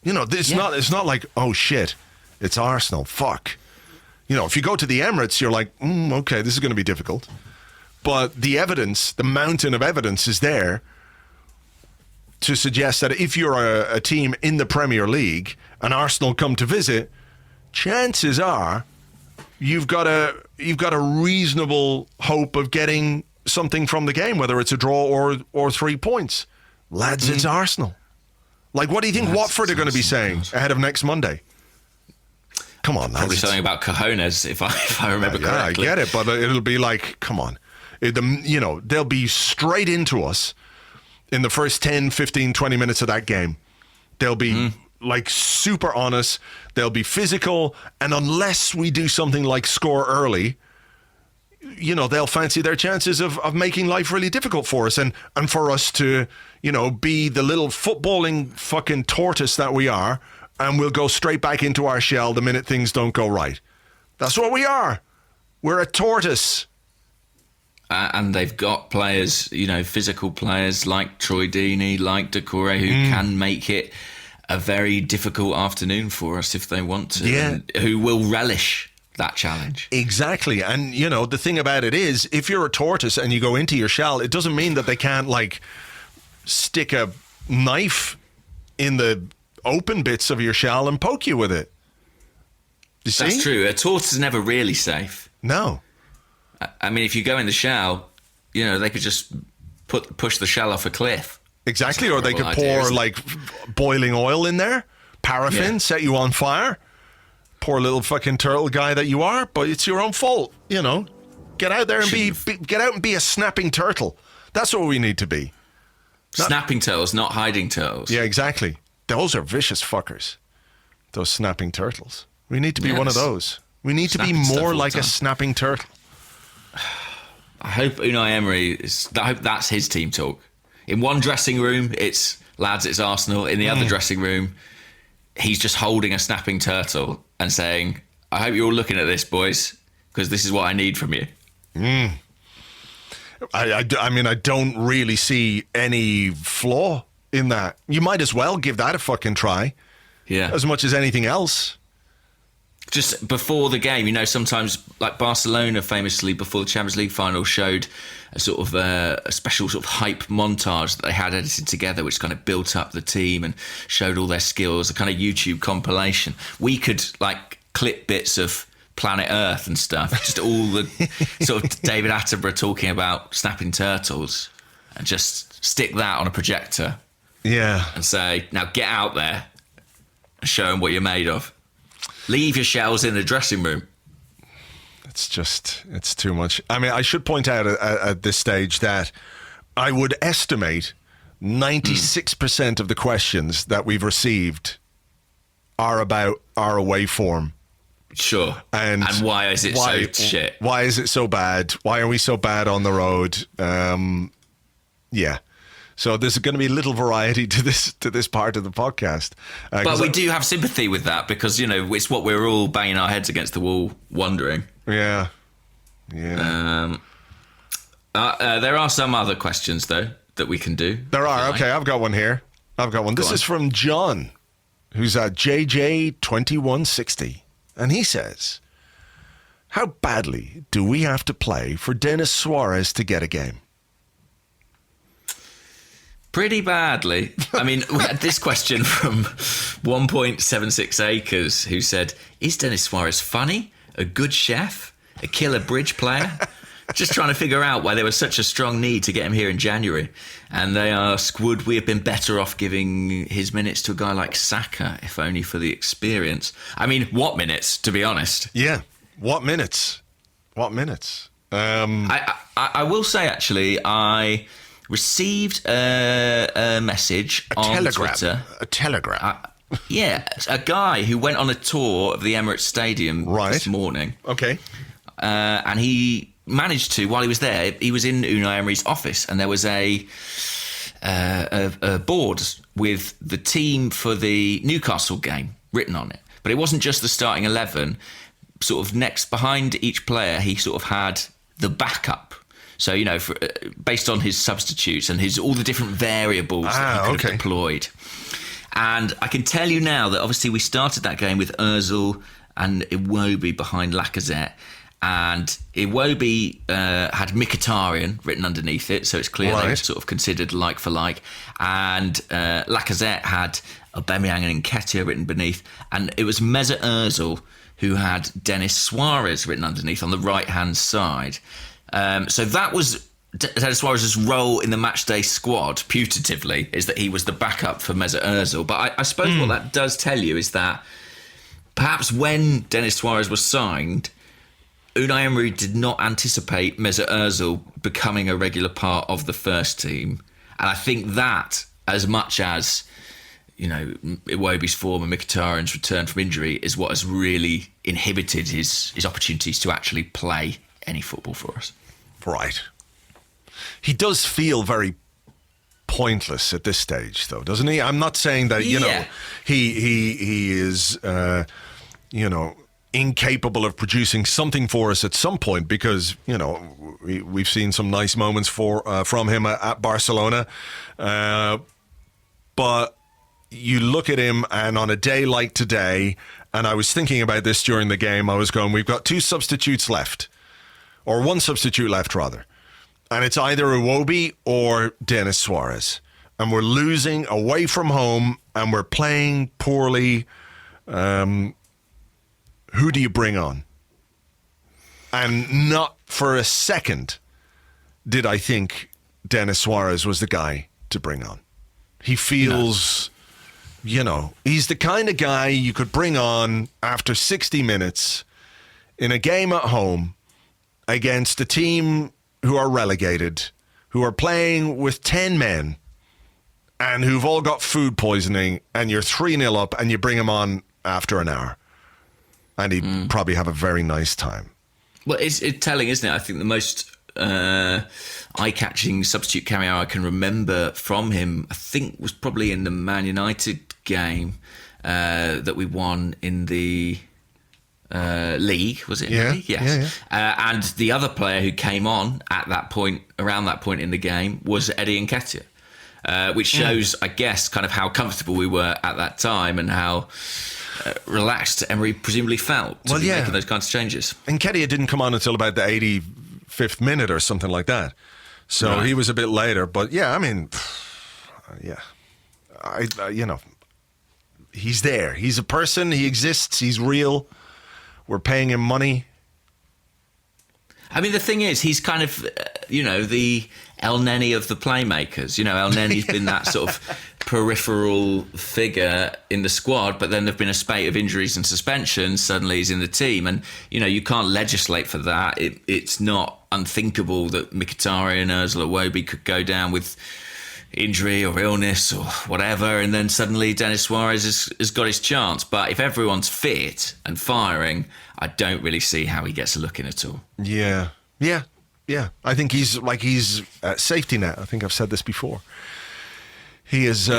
It's not like, oh shit, it's Arsenal. Fuck. If you go to the Emirates, you're like, okay, this is going to be difficult. But the evidence, the mountain of evidence is there to suggest that if you're a team in the Premier League and Arsenal come to visit, chances are you've got a reasonable hope of getting something from the game, whether it's a draw or 3 points. Lads, it's Arsenal. Like, what do you think Watford are going to be saying ahead of next Monday? Come on, lads. Probably something about cojones, if I remember correctly. Yeah, I get it, but it'll be like, come on. They'll be straight into us in the first 10, 15, 20 minutes of that game. They'll be like super honest. They'll be physical. And unless we do something like score early, they'll fancy their chances of making life really difficult for us. And for us to, be the little footballing fucking tortoise that we are, and we'll go straight back into our shell the minute things don't go right. That's what we are. We're a tortoise. And they've got players, physical players like Troy Deeney, like Doucouré, who can make it a very difficult afternoon for us if they want to. Yeah. And who will relish that challenge. Exactly. And, the thing about it is, if you're a tortoise and you go into your shell, it doesn't mean that they can't, like, stick a knife in the open bits of your shell and poke you with it. You see? That's true. A tortoise is never really safe. No. I mean, if you go in the shell, they could just push the shell off a cliff. Exactly, or they could pour like boiling oil in there, paraffin, set you on fire. Poor little fucking turtle guy that you are, but it's your own fault. Get out there and be a snapping turtle. That's what we need to be. Snapping turtles, not hiding turtles. Yeah, exactly. Those are vicious fuckers. Those snapping turtles. We need to be one of those. We need to be more like a snapping turtle. I hope Unai Emery I hope that's his team talk. In one dressing room, it's lads, it's Arsenal. In the other dressing room, he's just holding a snapping turtle and saying, I hope you're all looking at this, boys, because this is what I need from you. I mean, I don't really see any flaw in that. You might as well give that a fucking try. Yeah. As much as anything else. Just before the game, sometimes like Barcelona famously before the Champions League final showed a sort of a special sort of hype montage that they had edited together, which kind of built up the team and showed all their skills, a kind of YouTube compilation. We could like clip bits of Planet Earth and stuff, just all the sort of David Attenborough talking about snapping turtles, and just stick that on a projector. Yeah. And say, now get out there and show them what you're made of. Leave your shells in the dressing room. It's too much. I mean, I should point out at this stage that I would estimate 96% of the questions that we've received are about our away form. Sure. And why is it so shit? Why is it so bad? Why are we so bad on the road? Yeah. So there's going to be little variety to this part of the podcast. But we do have sympathy with that because, it's what we're all banging our heads against the wall wondering. Yeah. Yeah. There are some other questions, though, that we can do. There are. Okay, I've got one here. This is from John, who's at JJ2160. And he says, how badly do we have to play for Denis Suarez to get a game? Pretty badly. I mean, we had this question from 1.76 acres who said, is Denis Suarez funny, a good chef, a killer bridge player, just trying to figure out why there was such a strong need to get him here in January. And they ask, would we have been better off giving his minutes to a guy like Saka, if only for the experience? I mean, what minutes, to be honest? Yeah, what minutes? What minutes? I will say, actually, I received a message on Twitter. A telegram. Yeah, a guy who went on a tour of the Emirates Stadium this morning. Okay. And he managed to, while he was there, he was in Unai Emery's office, and there was a board with the team for the Newcastle game written on it. But it wasn't just the starting 11. Sort of next behind each player, he sort of had the backup. So, you know, based on his substitutes and all the different variables that he could have deployed. And I can tell you now that obviously we started that game with Ozil and Iwobi behind Lacazette. And Iwobi had Mkhitaryan written underneath it, so it's clear they were sort of considered like for like. And Lacazette had Aubameyang and Nketiah written beneath. And it was Mesut Ozil who had Denis Suarez written underneath on the right-hand side. So that was Denis Suarez's role in the matchday squad, putatively, is that he was the backup for Mesut Ozil. But I suppose what that does tell you is that perhaps when Denis Suarez was signed, Unai Emery did not anticipate Mesut Ozil becoming a regular part of the first team. And I think that, as much as, you know, Iwobi's form and Mkhitaryan's return from injury, is what has really inhibited his opportunities to actually play any football for us. Right. He does feel very pointless at this stage, though, doesn't he? I'm not saying that, you know, he is, you know, incapable of producing something for us at some point, because, you know, we've seen some nice moments from him at Barcelona. But you look at him, and on a day like today, and I was thinking about this during the game, I was going, we've got two substitutes left, or one substitute left, rather. And it's either Iwobi or Denis Suarez. And we're losing away from home, and we're playing poorly. Who do you bring on? And not for a second did I think Denis Suarez was the guy to bring on. He feels, you know, he's the kind of guy you could bring on after 60 minutes in a game at home against a team who are relegated, who are playing with 10 men, and who've all got food poisoning, and you're 3-0 up, and you bring him on after an hour. And he'd probably have a very nice time. Well, it's telling, isn't it? I think the most eye-catching substitute cameo I can remember from him, I think, was probably in the Man United game that we won in the league. Was it? Yeah. League? Yes. Yeah. And the other player who came on at that point, around that point in the game, was Eddie Nketiah. Which shows, I guess, kind of how comfortable we were at that time, and how relaxed Emery presumably felt to be making those kinds of changes. And Nketiah didn't come on until about the 85th minute or something like that. So he was a bit later. But yeah, I mean, you know, he's there. He's a person. He exists. He's real. We're paying him money. I mean, the thing is, he's kind of, you know, the El Neni of the playmakers. You know, El Neni's been that sort of peripheral figure in the squad, but then there've been a spate of injuries and suspensions. Suddenly he's in the team, and, you know, you can't legislate for that. It's not unthinkable that Mkhitaryan, Ozil, Iwobi could go down with injury or illness or whatever, and then suddenly Denis Suarez has got his chance. But if everyone's fit and firing, I don't really see how he gets a look in at all. Yeah. I think he's a safety net. I think I've said this before. He is.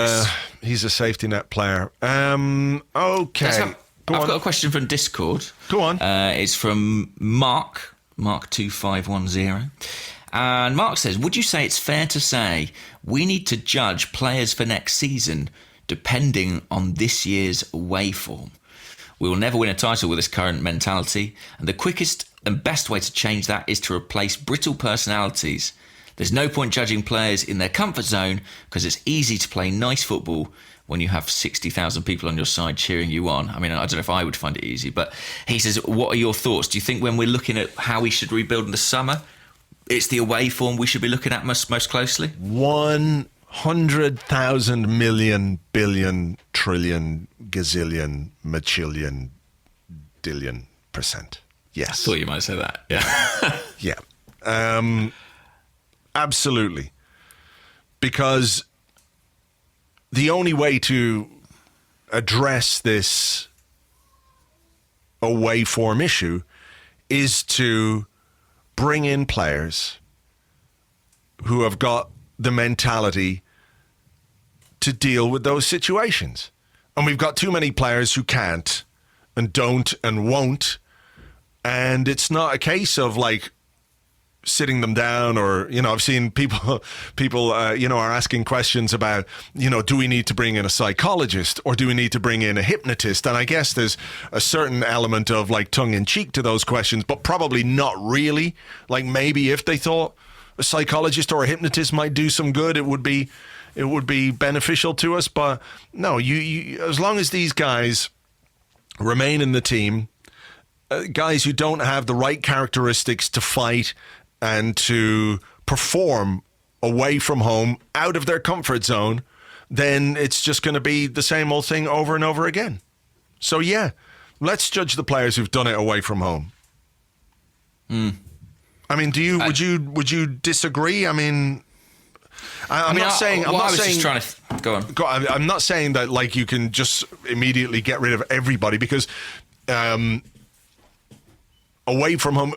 He's a safety net player. Okay. I've got a question from Discord. Go on. It's from Mark 2510. And Mark says, would you say it's fair to say we need to judge players for next season depending on this year's away form? We will never win a title with this current mentality, and the quickest and best way to change that is to replace brittle personalities. There's no point judging players in their comfort zone, because it's easy to play nice football when you have 60,000 people on your side cheering you on. I mean, I don't know if I would find it easy, but he says, what are your thoughts? Do you think when we're looking at how we should rebuild in the summer, it's the away form we should be looking at most closely? 100,000 million, billion, trillion, gazillion, machillion, dillion %. Yes. I thought you might say that. Yeah. Yeah. Absolutely. Because the only way to address this away form issue is to bring in players who have got the mentality to deal with those situations. And we've got too many players who can't and don't and won't. And it's not a case of like sitting them down or, I've seen people, are asking questions about, do we need to bring in a psychologist or do we need to bring in a hypnotist? And I guess there's a certain element of like tongue in cheek to those questions, but probably not really. Like maybe if they thought a psychologist or a hypnotist might do some good, it would be beneficial to us. But no, you as long as these guys remain in the team, guys who don't have the right characteristics to fight and to perform away from home, out of their comfort zone, then it's just going to be the same old thing over and over again. So yeah, let's judge the players who've done it away from home. I mean, would you disagree? I mean, I'm not saying. Go on. I'm not saying that like you can just immediately get rid of everybody because away from home,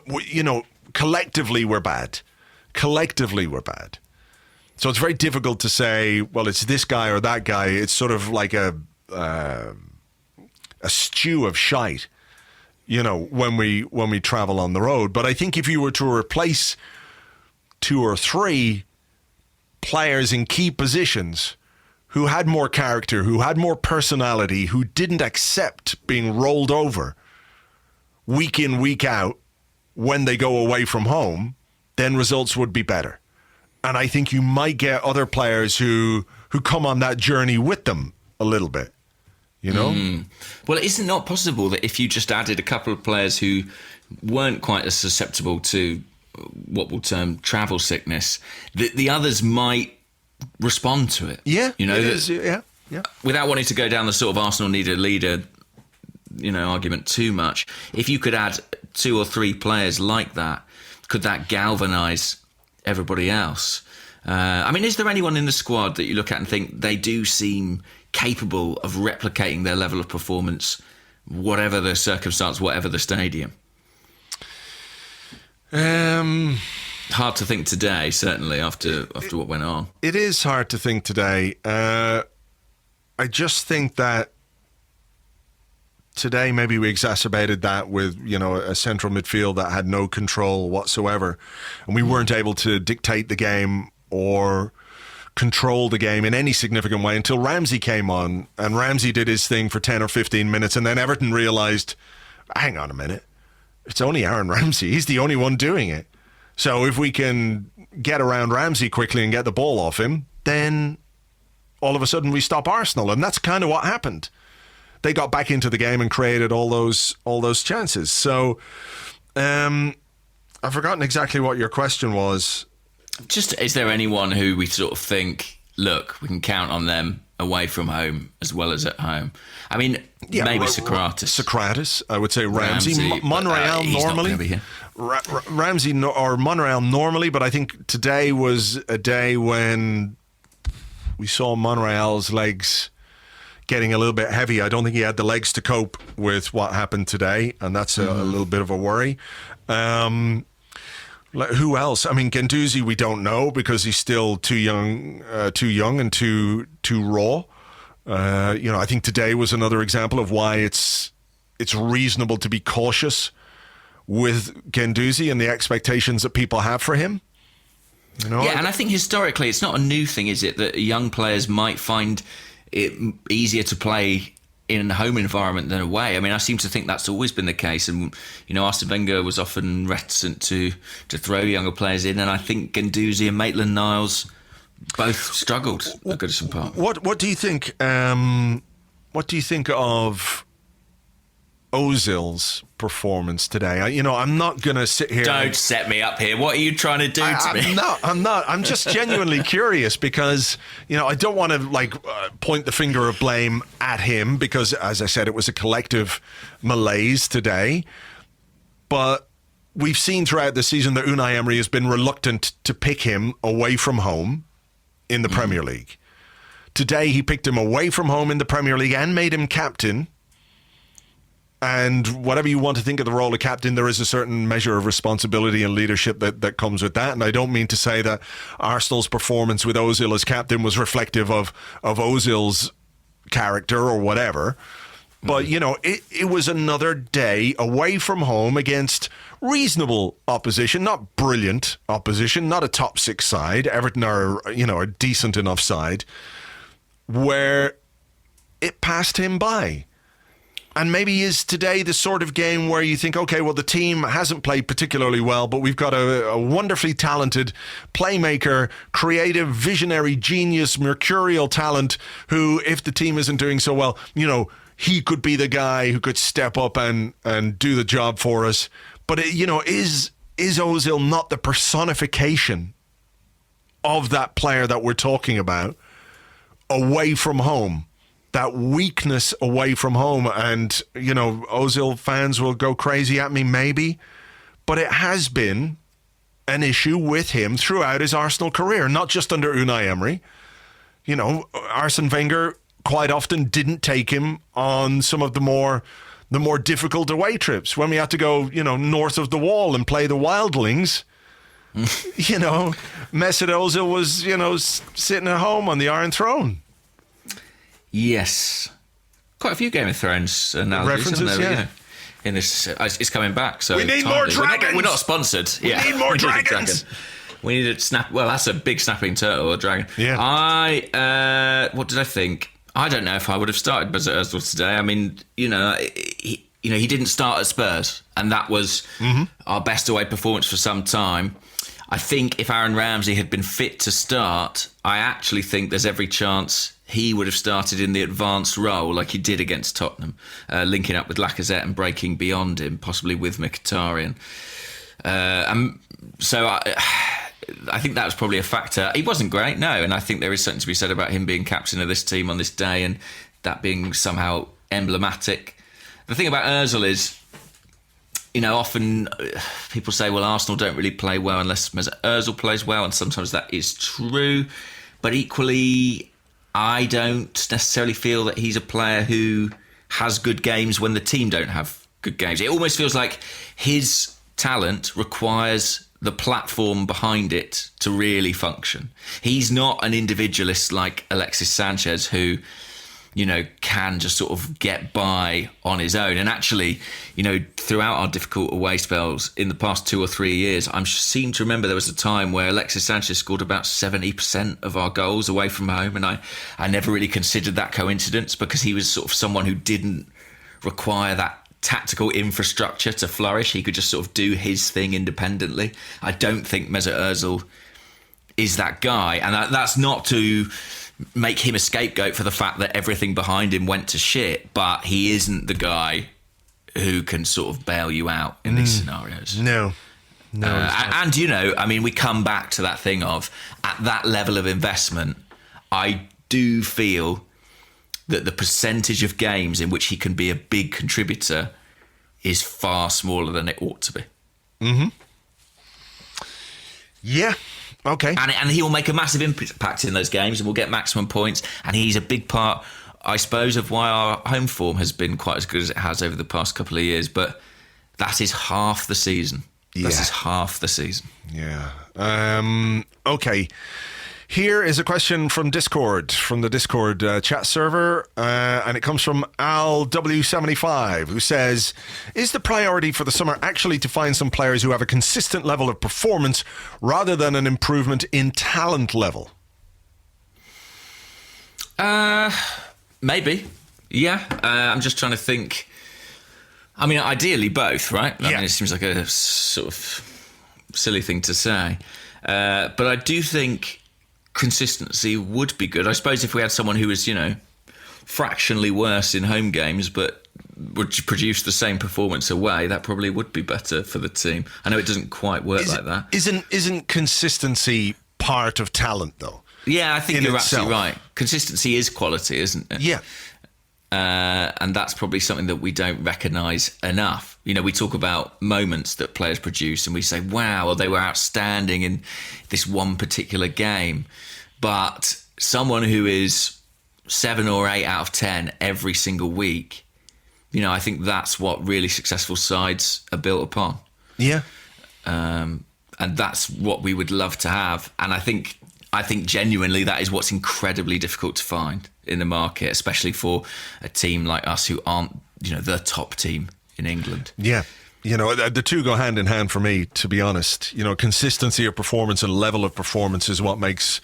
collectively we're bad. Collectively we're bad. So it's very difficult to say, well, it's this guy or that guy. It's sort of like a stew of shite, when we travel on the road. But I think if you were to replace 2 or 3 players in key positions who had more character, who had more personality, who didn't accept being rolled over week in, week out when they go away from home, then results would be better. And I think you might get other players who come on that journey with them a little bit, Well, isn't it not possible that if you just added a couple of players who weren't quite as susceptible to what we'll term travel sickness, that the others might respond to it? Yeah, yeah. Without wanting to go down the sort of Arsenal need a leader, argument too much. If you could add 2 or 3 players like that, could that galvanise everybody else? Is there anyone in the squad that you look at and think they do seem capable of replicating their level of performance, whatever the circumstance, whatever the stadium? Hard to think today, certainly after what went on. It is hard to think today. I just think that today maybe we exacerbated that with, a central midfield that had no control whatsoever. And we weren't able to dictate the game or control the game in any significant way until Ramsey came on. And Ramsey did his thing for 10 or 15 minutes. And then Everton realised, hang on a minute, it's only Aaron Ramsey. He's the only one doing it. So if we can get around Ramsey quickly and get the ball off him, then all of a sudden we stop Arsenal. And that's kind of what happened. They got back into the game and created all those chances. So I've forgotten exactly what your question was. Just, is there anyone who we sort of think, look, we can count on them away from home as well as at home? Maybe Socrates. Socrates, I would say Ramsey. Monreal normally. Ramsey or Monreal normally, but I think today was a day when we saw Monreal's legs getting a little bit heavy. I don't think he had the legs to cope with what happened today, and that's a little bit of a worry. Who else? Guendouzi we don't know because he's still too young and too raw. I think today was another example of why it's reasonable to be cautious with Guendouzi and the expectations that people have for him. And I think historically it's not a new thing, is it, that young players might find it easier to play in a home environment than away. I seem to think that's always been the case. And, Arsene Wenger was often reticent to throw younger players in. And I think Guendouzi and Maitland-Niles both struggled at Goodison Park. What do you think? What do you think of Ozil's performance today. I'm not going to sit here. Don't set me up here. What are you trying to do to me? I'm not. I'm just genuinely curious because, I don't want to point the finger of blame at him because, as I said, it was a collective malaise today. But we've seen throughout the season that Unai Emery has been reluctant to pick him away from home in the Premier League. Today, he picked him away from home in the Premier League and made him captain. And whatever you want to think of the role of captain, there is a certain measure of responsibility and leadership that comes with that. And I don't mean to say that Arsenal's performance with Ozil as captain was reflective of Ozil's character or whatever. But, it was another day away from home against reasonable opposition, not brilliant opposition, not a top six side. Everton are, a decent enough side where it passed him by. And maybe is today the sort of game where you think, okay, well, the team hasn't played particularly well, but we've got a wonderfully talented playmaker, creative, visionary, genius, mercurial talent who, if the team isn't doing so well, he could be the guy who could step up and do the job for us. But, is Ozil not the personification of that player that we're talking about away from home? That weakness away from home. And, Ozil fans will go crazy at me, maybe. But it has been an issue with him throughout his Arsenal career, not just under Unai Emery. Arsene Wenger quite often didn't take him on some of the more difficult away trips. When we had to go, north of the wall and play the Wildlings, Mesut Ozil was, sitting at home on the Iron Throne. Yes. Quite a few Game of Thrones analogies, references, yeah. In this, it's coming back. So we need more dragons. We're not sponsored. We need more dragons. We need a snap. Well, that's a big snapping turtle or dragon. Yeah. What did I think? I don't know if I would have started Mesut Ozil today. I mean, he didn't start at Spurs, and that was our best away performance for some time. I think if Aaron Ramsey had been fit to start, I actually think there's every chance he would have started in the advanced role like he did against Tottenham, linking up with Lacazette and breaking beyond him, possibly with Mkhitaryan. So I think that was probably a factor. He wasn't great, no, and I think there is something to be said about him being captain of this team on this day and that being somehow emblematic. The thing about Ozil is, often people say, well, Arsenal don't really play well unless Mesut Ozil plays well, and sometimes that is true. But equally, I don't necessarily feel that he's a player who has good games when the team don't have good games. It almost feels like his talent requires the platform behind it to really function. He's not an individualist like Alexis Sanchez who, can just sort of get by on his own. And actually, throughout our difficult away spells in the past 2 or 3 years, I seem to remember there was a time where Alexis Sanchez scored about 70% of our goals away from home. And I never really considered that coincidence because he was sort of someone who didn't require that tactical infrastructure to flourish. He could just sort of do his thing independently. I don't think Mesut Ozil is that guy. And that's not to make him a scapegoat for the fact that everything behind him went to shit, but he isn't the guy who can sort of bail you out in these scenarios. No. And we come back to that thing of, at that level of investment, I do feel that the percentage of games in which he can be a big contributor is far smaller than it ought to be. Mm-hmm. Yeah. Okay. And he will make a massive impact in those games and will get maximum points. And he's a big part, I suppose, of why our home form has been quite as good as it has over the past couple of years. But that is half the season. Yeah. This is half the season. Yeah. Okay. Here is a question from Discord, from the Discord chat server, and it comes from Al W75, who says, is the priority for the summer actually to find some players who have a consistent level of performance rather than an improvement in talent level? Maybe. Yeah. I'm just trying to think. I mean, ideally both, right? I mean, it seems like a sort of silly thing to say. But I do think consistency would be good. I suppose if we had someone who was, fractionally worse in home games, but would produce the same performance away, that probably would be better for the team. I know it doesn't quite work like that. Isn't consistency part of talent, though? Yeah, I think you're absolutely right. Consistency is quality, isn't it? Yeah. And that's probably something that we don't recognise enough. You know, we talk about moments that players produce and we say, wow, well, they were outstanding in this one particular game. But someone who is 7 or 8 out of 10 every single week, you know, I think that's what really successful sides are built upon. Yeah. And that's what we would love to have. And I think genuinely that is what's incredibly difficult to find in the market, especially for a team like us who aren't, you know, the top team in England. Yeah. You know, the two go hand in hand for me, to be honest. You know, consistency of performance and level of performance is what makes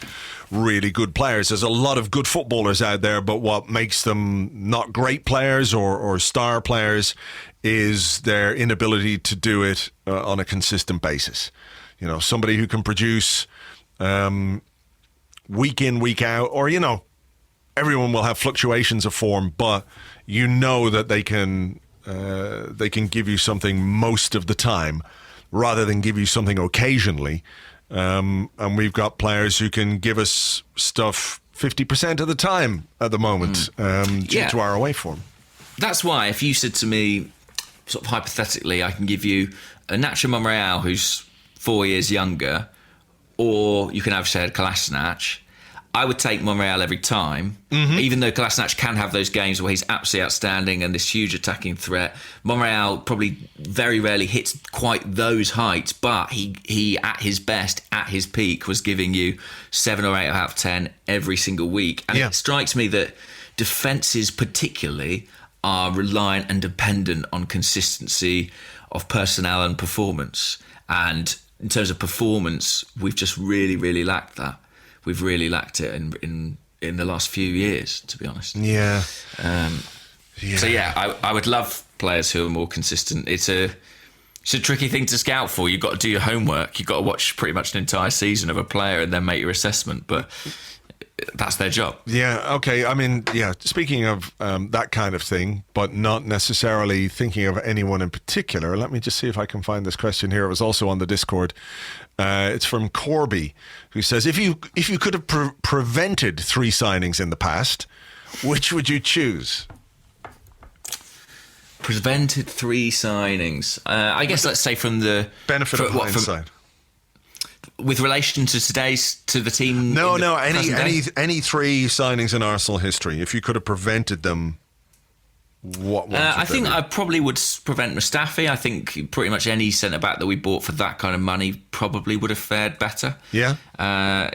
really good players. There's a lot of good footballers out there, but what makes them not great players or star players is their inability to do it on a consistent basis. You know, somebody who can produce week in, week out, or, you know, everyone will have fluctuations of form, but you know that they can give you something most of the time rather than give you something occasionally. And we've got players who can give us stuff 50% of the time at the moment due to our away form. That's why if you said to me, sort of hypothetically, I can give you a Nacho Monreal who's 4 years younger, or you can have Sead Kolasinac, I would take Monreal every time, even though Kolasinac can have those games where he's absolutely outstanding and this huge attacking threat. Monreal probably very rarely hits quite those heights, but he at his best, at his peak, was giving you 7 or 8 out of 10 every single week. And it strikes me that defences particularly are reliant and dependent on consistency of personnel and performance. And in terms of performance, we've just really, really lacked that. We've really lacked it in the last few years, to be honest. Yeah. So I would love players who are more consistent. It's a tricky thing to scout for. You've got to do your homework. You've got to watch pretty much an entire season of a player and then make your assessment. But that's their job. Yeah. Okay. I mean, yeah. Speaking of that kind of thing, but not necessarily thinking of anyone in particular. Let me just see if I can find this question here. It was also on the Discord. It's from Corby, who says, if you could have prevented 3 signings in the past, which would you choose? Prevented 3 signings. I guess let's say from the benefit of hindsight. With relation to the team. No, any 3 signings in Arsenal history. If you could have prevented them, what would I think I probably would prevent Mustafi. I think pretty much any centre back that we bought for that kind of money probably would have fared better. Yeah.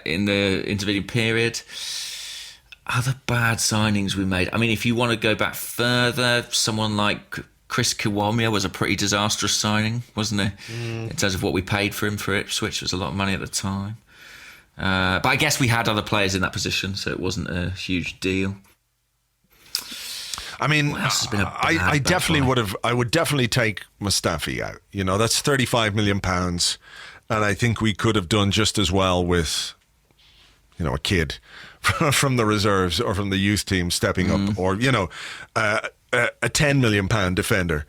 In the intervening period. Other bad signings we made. I mean, if you want to go back further, someone like Chris Kiwomya was a pretty disastrous signing, wasn't it? In terms of what we paid for him for Ipswich, it was a lot of money at the time. But I guess we had other players in that position, so it wasn't a huge deal. I mean, I definitely would have. I would definitely take Mustafi out. You know, that's £35 million, and I think we could have done just as well with, you know, a kid from the reserves or from the youth team stepping up, or, you know, a £10 million defender,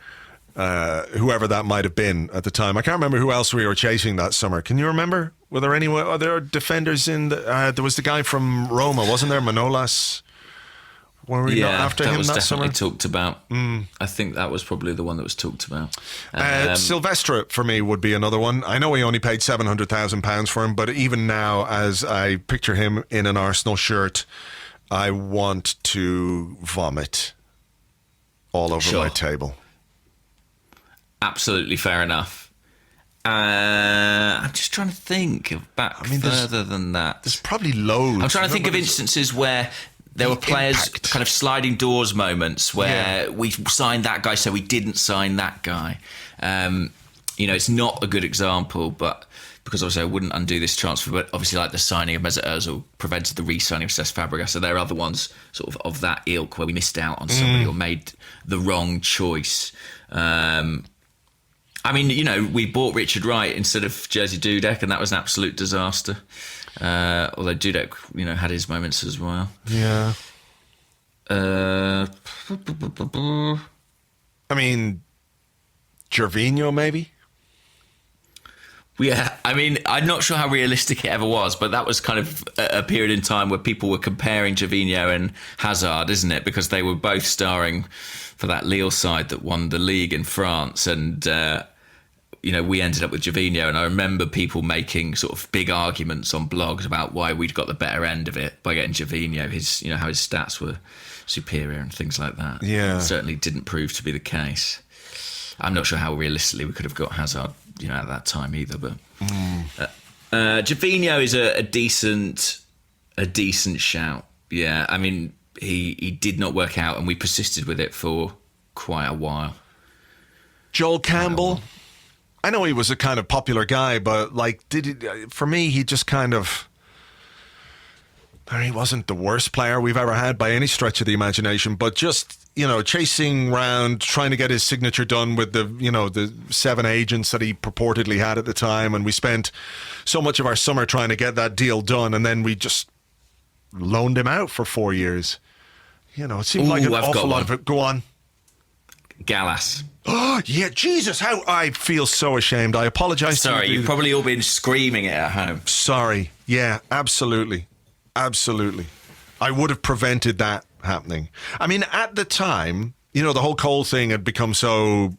whoever that might have been at the time. I can't remember who else we were chasing that summer. Can you remember? Were there any other defenders in the? There was the guy from Roma, wasn't there? Manolas. Were we not after him that summer? That was definitely talked about. I think that was probably the one that was talked about. Silvestre, for me, would be another one. I know we only paid £700,000 for him, but even now, as I picture him in an Arsenal shirt, I want to vomit all over my table. Absolutely fair enough. I'm just trying to think back further than that. There's probably loads. I'm trying to think of instances where there were players, kind of sliding doors moments where we signed that guy, so we didn't sign that guy. You know, it's not a good example, but because obviously I wouldn't undo this transfer, but obviously like the signing of Mesut Ozil prevented the re-signing of Cesc Fabregas. So there are other ones sort of that ilk where we missed out on somebody or made the wrong choice. I mean, you know, we bought Richard Wright instead of Jerzy Dudek, and that was an absolute disaster. Although Dudek, you know, had his moments as well. Yeah. I mean, Gervinho maybe? Yeah, I mean, I'm not sure how realistic it ever was, but that was kind of a period in time where people were comparing Gervinho and Hazard, isn't it? Because they were both starring for that Lille side that won the league in France. And, we ended up with Gervinho. And I remember people making sort of big arguments on blogs about why we'd got the better end of it by getting Gervinho, how his stats were superior and things like that. Yeah. It certainly didn't prove to be the case. I'm not sure how realistically we could have got Hazard, at that time either. But Gervinho is a decent shout. Yeah, I mean, he did not work out, and we persisted with it for quite a while. Joel Campbell. I know he was a kind of popular guy, but for me, he just kind of. He wasn't the worst player we've ever had by any stretch of the imagination, but just. Chasing around, trying to get his signature done with the 7 agents that he purportedly had at the time. And we spent so much of our summer trying to get that deal done. And then we just loaned him out for 4 years. It seemed like an awful lot of it. Go on. Gallas. Oh, yeah. Jesus, how I feel so ashamed. I apologize. Sorry, you've probably all been screaming it at home. Sorry. Yeah, absolutely. Absolutely. I would have prevented that happening. I mean, at the time, the whole Cole thing had become so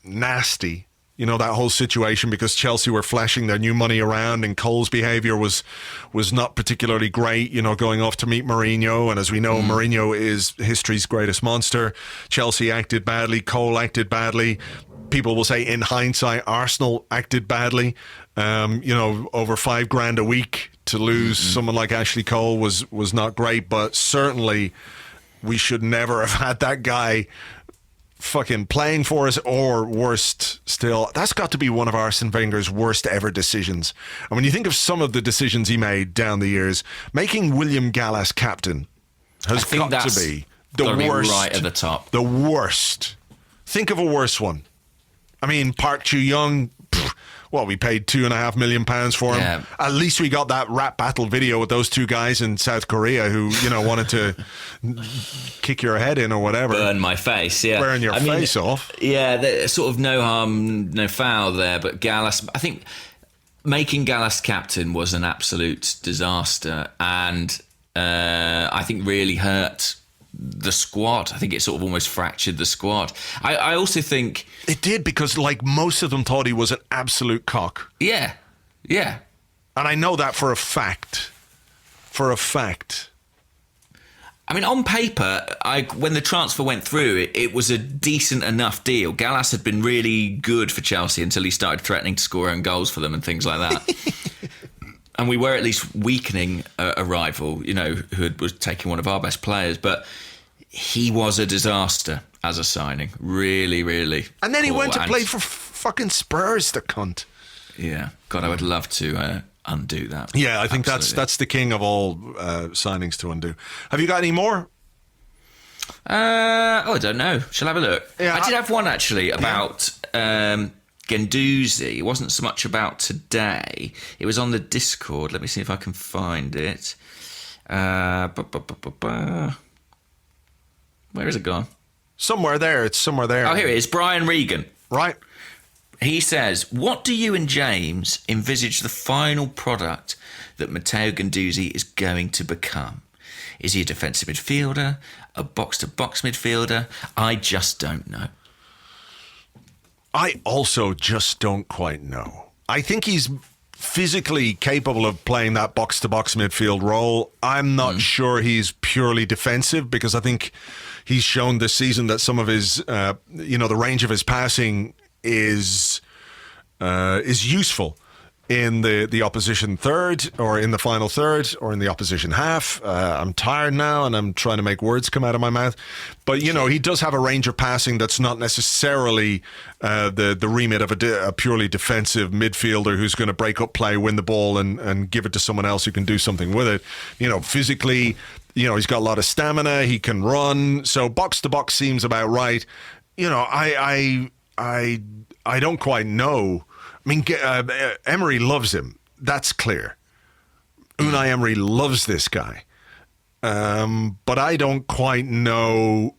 nasty, that whole situation, because Chelsea were flashing their new money around and Cole's behaviour was not particularly great, going off to meet Mourinho. And as we know, Mourinho is history's greatest monster. Chelsea acted badly. Cole acted badly. People will say, in hindsight, Arsenal acted badly. Over $5,000 a week to lose someone like Ashley Cole was not great, but certainly we should never have had that guy fucking playing for us, or worst still, that's got to be one of Arsene Wenger's worst ever decisions. And when you think of some of the decisions he made down the years, making William Gallas captain has got to be the worst. Right at the top. The worst. Think of a worse one. I mean, Park Chu-young, we paid £2.5 million for him. Yeah. At least we got that rap battle video with those two guys in South Korea who, wanted to kick your head in or whatever. Burn my face, yeah. Burn your face off. Yeah, sort of no harm, no foul there. But Gallas, I think making Gallas captain was an absolute disaster, and I think really hurt the squad. I think it sort of almost fractured the squad. I also think it did, because most of them thought he was an absolute cock. Yeah. And I know that for a fact. I mean, on paper, when the transfer went through, it was a decent enough deal. Gallas had been really good for Chelsea until he started threatening to score own goals for them and things like that. And we were at least weakening a rival, who was taking one of our best players. But he was a disaster as a signing. Really, really. And then he went to play for fucking Spurs, the cunt. Yeah. God, I would love to undo that. Yeah, I think that's the king of all signings to undo. Have you got any more? I don't know. Shall I have a look? Yeah, I did have one, actually, about... Guendouzi. It wasn't so much about today. It was on the Discord. Let me see if I can find it. Where is it gone? Somewhere there. It's somewhere there. Oh, here it is. Brian Regan. Right. He says, what do you and James envisage the final product that Matteo Guendouzi is going to become? Is he a defensive midfielder? A box-to-box midfielder? I just don't know. I also just don't quite know. I think he's physically capable of playing that box-to-box midfield role. I'm not sure he's purely defensive, because I think he's shown this season that some of his, the range of his passing is useful in the opposition third, or in the final third, or in the opposition half. I'm tired now and I'm trying to make words come out of my mouth. But, he does have a range of passing that's not necessarily the remit of a purely defensive midfielder who's going to break up play, win the ball and give it to someone else who can do something with it. Physically, he's got a lot of stamina. He can run. So box to box seems about right. I don't quite know. I mean, Emery loves him. That's clear. Unai Emery loves this guy. but I don't quite know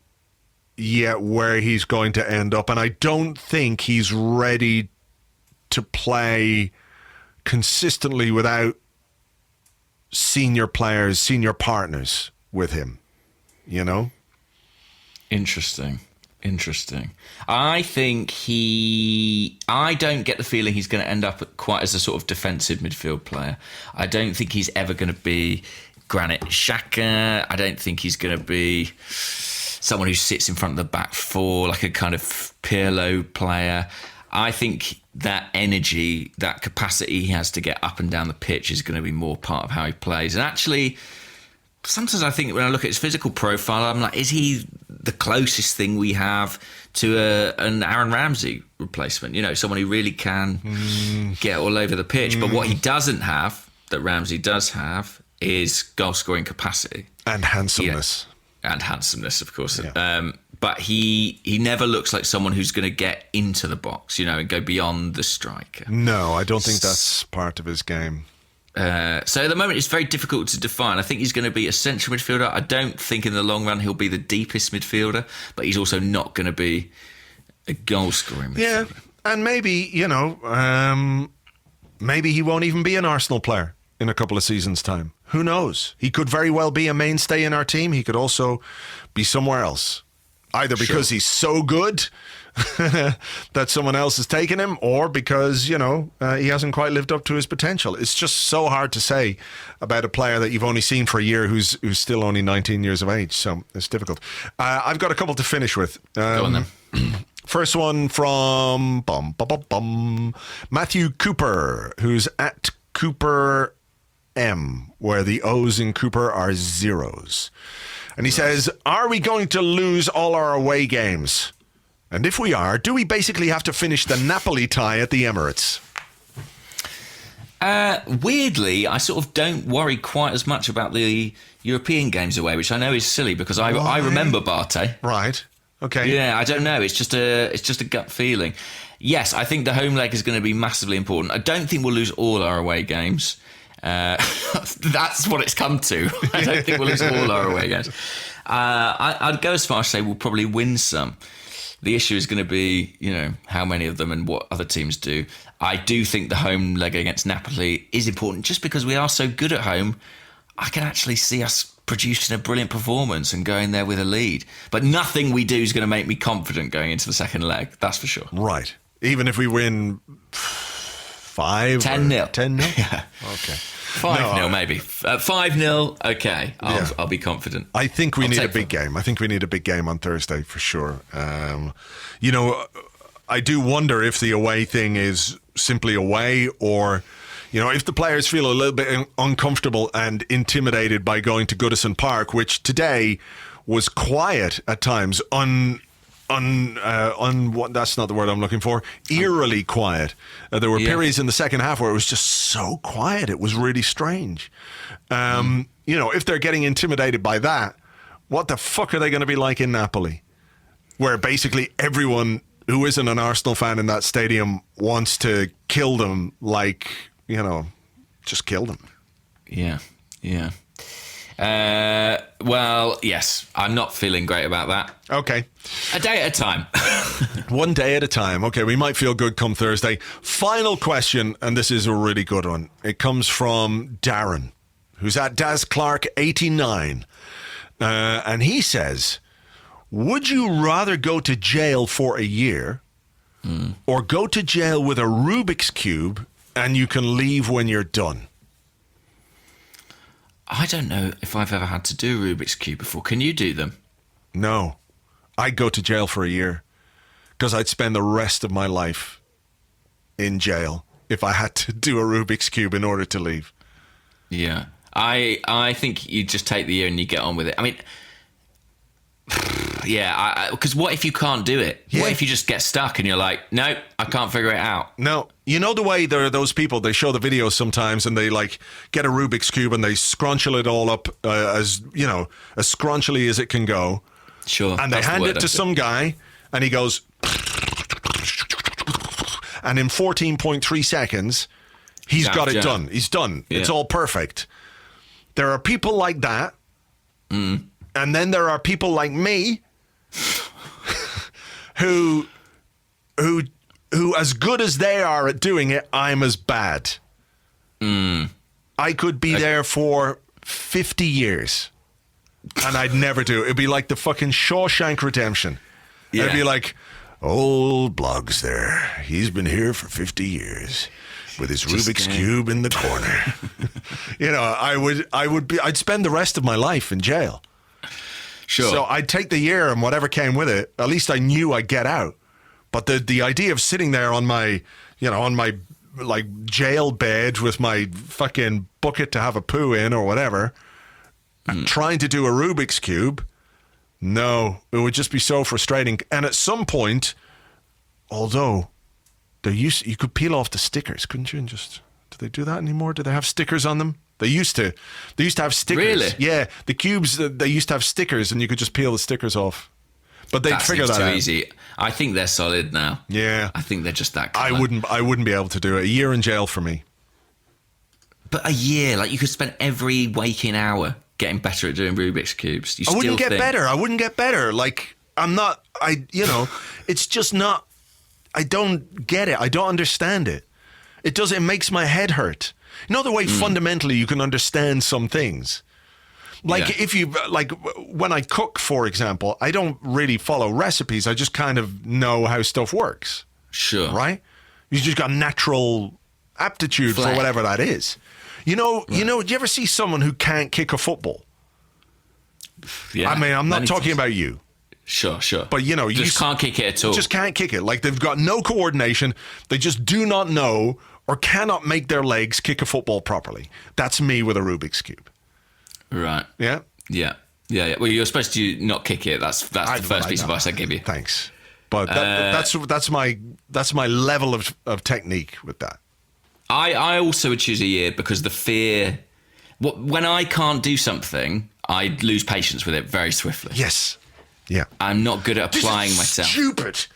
yet where he's going to end up, and I don't think he's ready to play consistently without senior players, senior partners with him, you know? Interesting. I don't get the feeling he's going to end up quite as a sort of defensive midfield player. I don't think he's ever going to be Granit Xhaka. I don't think he's going to be someone who sits in front of the back four, like a kind of Pirlo player. I think that energy, that capacity he has to get up and down the pitch is going to be more part of how he plays. And actually, sometimes I think when I look at his physical profile, I'm like, is he the closest thing we have to an Aaron Ramsey replacement? You know, someone who really can get all over the pitch. But what he doesn't have, that Ramsey does have, is goal-scoring capacity. And handsomeness. Yeah. And handsomeness, of course. Yeah. But he never looks like someone who's going to get into the box, you know, and go beyond the striker. No, I don't think that's part of his game. So at the moment, it's very difficult to define. I think he's going to be a central midfielder. I don't think in the long run he'll be the deepest midfielder, but he's also not going to be a goal-scoring midfielder. Yeah, and maybe, you know, maybe he won't even be an Arsenal player in a couple of seasons' time. Who knows? He could very well be a mainstay in our team. He could also be somewhere else. Either because he's so good that someone else has taken him, or because, you know, he hasn't quite lived up to his potential. It's just so hard to say about a player that you've only seen for a year who's still only 19 years of age. So it's difficult. I've got a couple to finish with. Go on then. First one from Matthew Cooper, who's at Cooper M, where the O's in Cooper are zeros. And he says, are we going to lose all our away games? And if we are, do we basically have to finish the Napoli tie at the Emirates? Weirdly, I sort of don't worry quite as much about the European games away, which I know is silly because I remember Barté. Right. Okay. Yeah, I don't know. It's just a gut feeling. Yes, I think the home leg is going to be massively important. I don't think we'll lose all our away games. That's what it's come to. I don't think we'll lose all our away games. I'd go as far as to say we'll probably win some. The issue is going to be, you know, how many of them and what other teams do. I do think the home leg against Napoli is important just because we are so good at home. I can actually see us producing a brilliant performance and going there with a lead. But nothing we do is going to make me confident going into the second leg. That's for sure. Right. Even if we win 5? 10-0. 10-0? Yeah. Okay. 5-0 maybe. 5-0, okay. I'll be confident. I think we need a big game. I think we need a big game on Thursday for sure. You know, I do wonder if the away thing is simply away, or, you know, if the players feel a little bit uncomfortable and intimidated by going to Goodison Park, which today was quiet at times, that's not the word I'm looking for. Eerily quiet. There were periods in the second half where it was just so quiet. It was really strange. You know, if they're getting intimidated by that, what the fuck are they going to be like in Napoli? Where basically everyone who isn't an Arsenal fan in that stadium wants to kill them, like, you know, just kill them. Yeah. Well, yes, I'm not feeling great about that. Okay. A day at a time. One day at a time. Okay, we might feel good come Thursday. Final question, and this is a really good one. It comes from Darren, who's at Daz Clark 89. And he says, would you rather go to jail for a year or go to jail with a Rubik's Cube and you can leave when you're done? I don't know if I've ever had to do Rubik's Cube before. Can you do them? No. I'd go to jail for a year because I'd spend the rest of my life in jail if I had to do a Rubik's Cube in order to leave. Yeah. I think you just take the year and you get on with it. I mean, yeah, because what if you can't do it? Yeah. What if you just get stuck and you're like, no, I can't figure it out? No. You know the way there are those people, they show the videos sometimes and they like get a Rubik's Cube and they scrunchel it all up as, you know, as scrunchily as it can go. Sure. And they hand it to some guy and he goes, and in 14.3 seconds, he's got it done. He's done. Yeah. It's all perfect. There are people like that And then there are people like me who as good as they are at doing it, I'm as bad. I could be there for 50 years and I'd never do it. It'd be like the fucking Shawshank Redemption. Yeah. It'd be like, old Blog's there. He's been here for 50 years with his Rubik's Cube in the corner. I'd spend the rest of my life in jail. Sure. So I'd take the year and whatever came with it. At least I knew I'd get out. But the idea of sitting there on my like jail bed with my fucking bucket to have a poo in or whatever, and trying to do a Rubik's Cube, no, it would just be so frustrating. And at some point, although you could peel off the stickers, couldn't you? And do they do that anymore? Do they have stickers on them? They used to have stickers. Really? Yeah, the cubes, they used to have stickers and you could just peel the stickers off. But they'd figure that out. Too easy. I think they're solid now. Yeah. I think they're just that clever. I wouldn't be able to do it. A year in jail for me. But a year, like you could spend every waking hour getting better at doing Rubik's Cubes. I wouldn't get better. Like, it's just not, I don't get it. I don't understand it. It makes my head hurt. You know the way fundamentally you can understand some things? Like when I cook, for example, I don't really follow recipes. I just kind of know how stuff works. Sure. Right? You just got natural aptitude for whatever that is. Do you ever see someone who can't kick a football? Yeah. I mean, I'm not talking about you. Sure. But, you just can't kick it at all. Just can't kick it. Like, they've got no coordination. They just do not know or cannot make their legs kick a football properly. That's me with a Rubik's Cube. Right. Yeah? Yeah. Well, you're supposed to not kick it. That's the first piece of advice I give you. Thanks. But that's my level of technique with that. I also would choose a year because the fear... When I can't do something, I lose patience with it very swiftly. Yes. Yeah. I'm not good at applying myself. Stupid.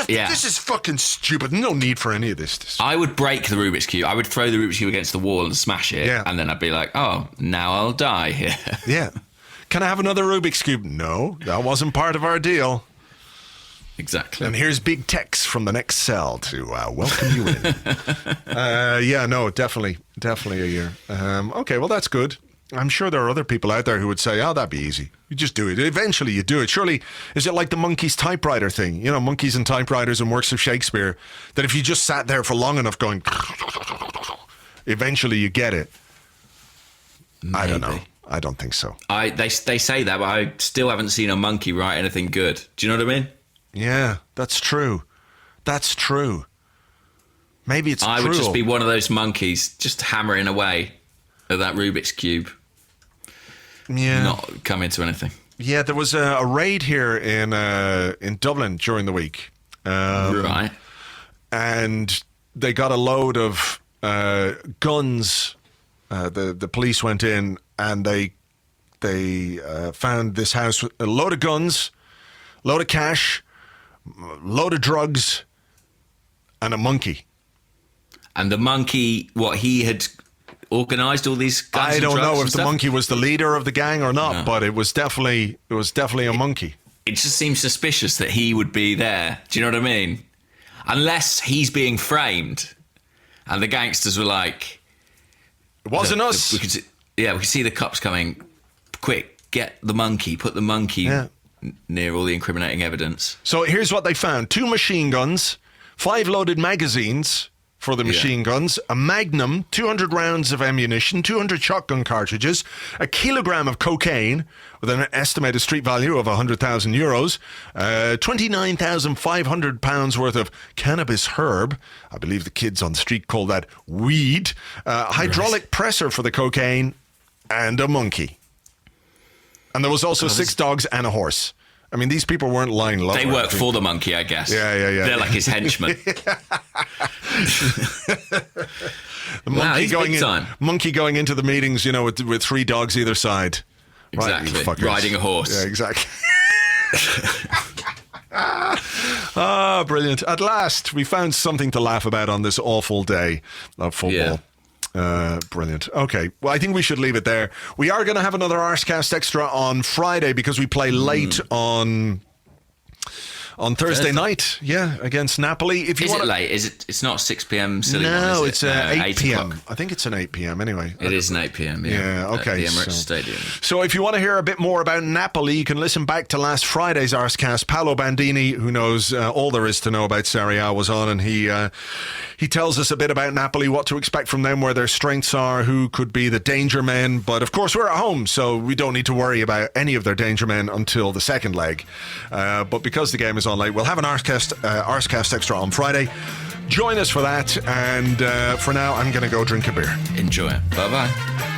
This is fucking stupid. No need for any of this. I would break the Rubik's Cube. I would throw the Rubik's Cube against the wall and smash it. Yeah. And then I'd be like, oh, now I'll die here. Yeah. Can I have another Rubik's Cube? No, that wasn't part of our deal. Exactly. And here's big text from the next cell to welcome you in. Definitely a year. Okay, well, that's good. I'm sure there are other people out there who would say, oh, that'd be easy. You just do it. Eventually you do it. Surely, is it like the monkey's typewriter thing? Monkeys and typewriters and works of Shakespeare, that if you just sat there for long enough going, eventually you get it. Maybe. I don't know. I don't think so. They say that, but I still haven't seen a monkey write anything good. Do you know what I mean? Yeah, that's true. Maybe it's I would just be one of those monkeys just hammering away at that Rubik's Cube. Yeah. Not coming to anything. Yeah, there was a raid here in Dublin during the week. Right. And they got a load of guns. The police went in and they found this house with a load of guns, load of cash, load of drugs, and a monkey. And the monkey, he had organised all these guns? I don't know if the monkey was the leader of the gang or not, but it was definitely a monkey. It just seems suspicious that he would be there. Do you know what I mean? Unless he's being framed, and the gangsters were like, "It wasn't us." We could see the cops coming. Quick, get the monkey. Put the monkey near all the incriminating evidence. So here's what they found: 2 machine guns, 5 loaded magazines for the machine guns, a magnum, 200 rounds of ammunition, 200 shotgun cartridges, a kilogram of cocaine with an estimated street value of €100,000, 29,500 pounds worth of cannabis herb. I believe the kids on the street call that weed. Hydraulic presser for the cocaine, and a monkey. And there was also 6 dogs and a horse. I mean, these people weren't lying low. They work for the monkey, I guess. Yeah. They're like his henchmen. The monkey going into the meetings, with 3 dogs either side. Exactly. Right, riding a horse. Yeah, exactly. Brilliant. At last, we found something to laugh about on this awful day of football. Brilliant. Okay. Well, I think we should leave it there. We are going to have another Arsecast Extra on Friday because we play late on Thursday night. Yeah, against Napoli. If you Is wanna... it late? Is it? It's not 6 p.m. silly No, one, it's is it? 8 p.m. o'clock. I think it's an 8 p.m. anyway. It is an 8 p.m. Yeah, okay. At the Emirates Stadium. So if you want to hear a bit more about Napoli, you can listen back to last Friday's Arsecast. Paolo Bandini, who knows all there is to know about Serie A, was on, and he tells us a bit about Napoli, what to expect from them, where their strengths are, who could be the danger men. But of course, we're at home, so we don't need to worry about any of their danger men until the second leg. But because the game is on late, we'll have an Arsecast Extra on Friday. Join us for that, and for now, I'm going to go drink a beer. Enjoy it. Bye-bye.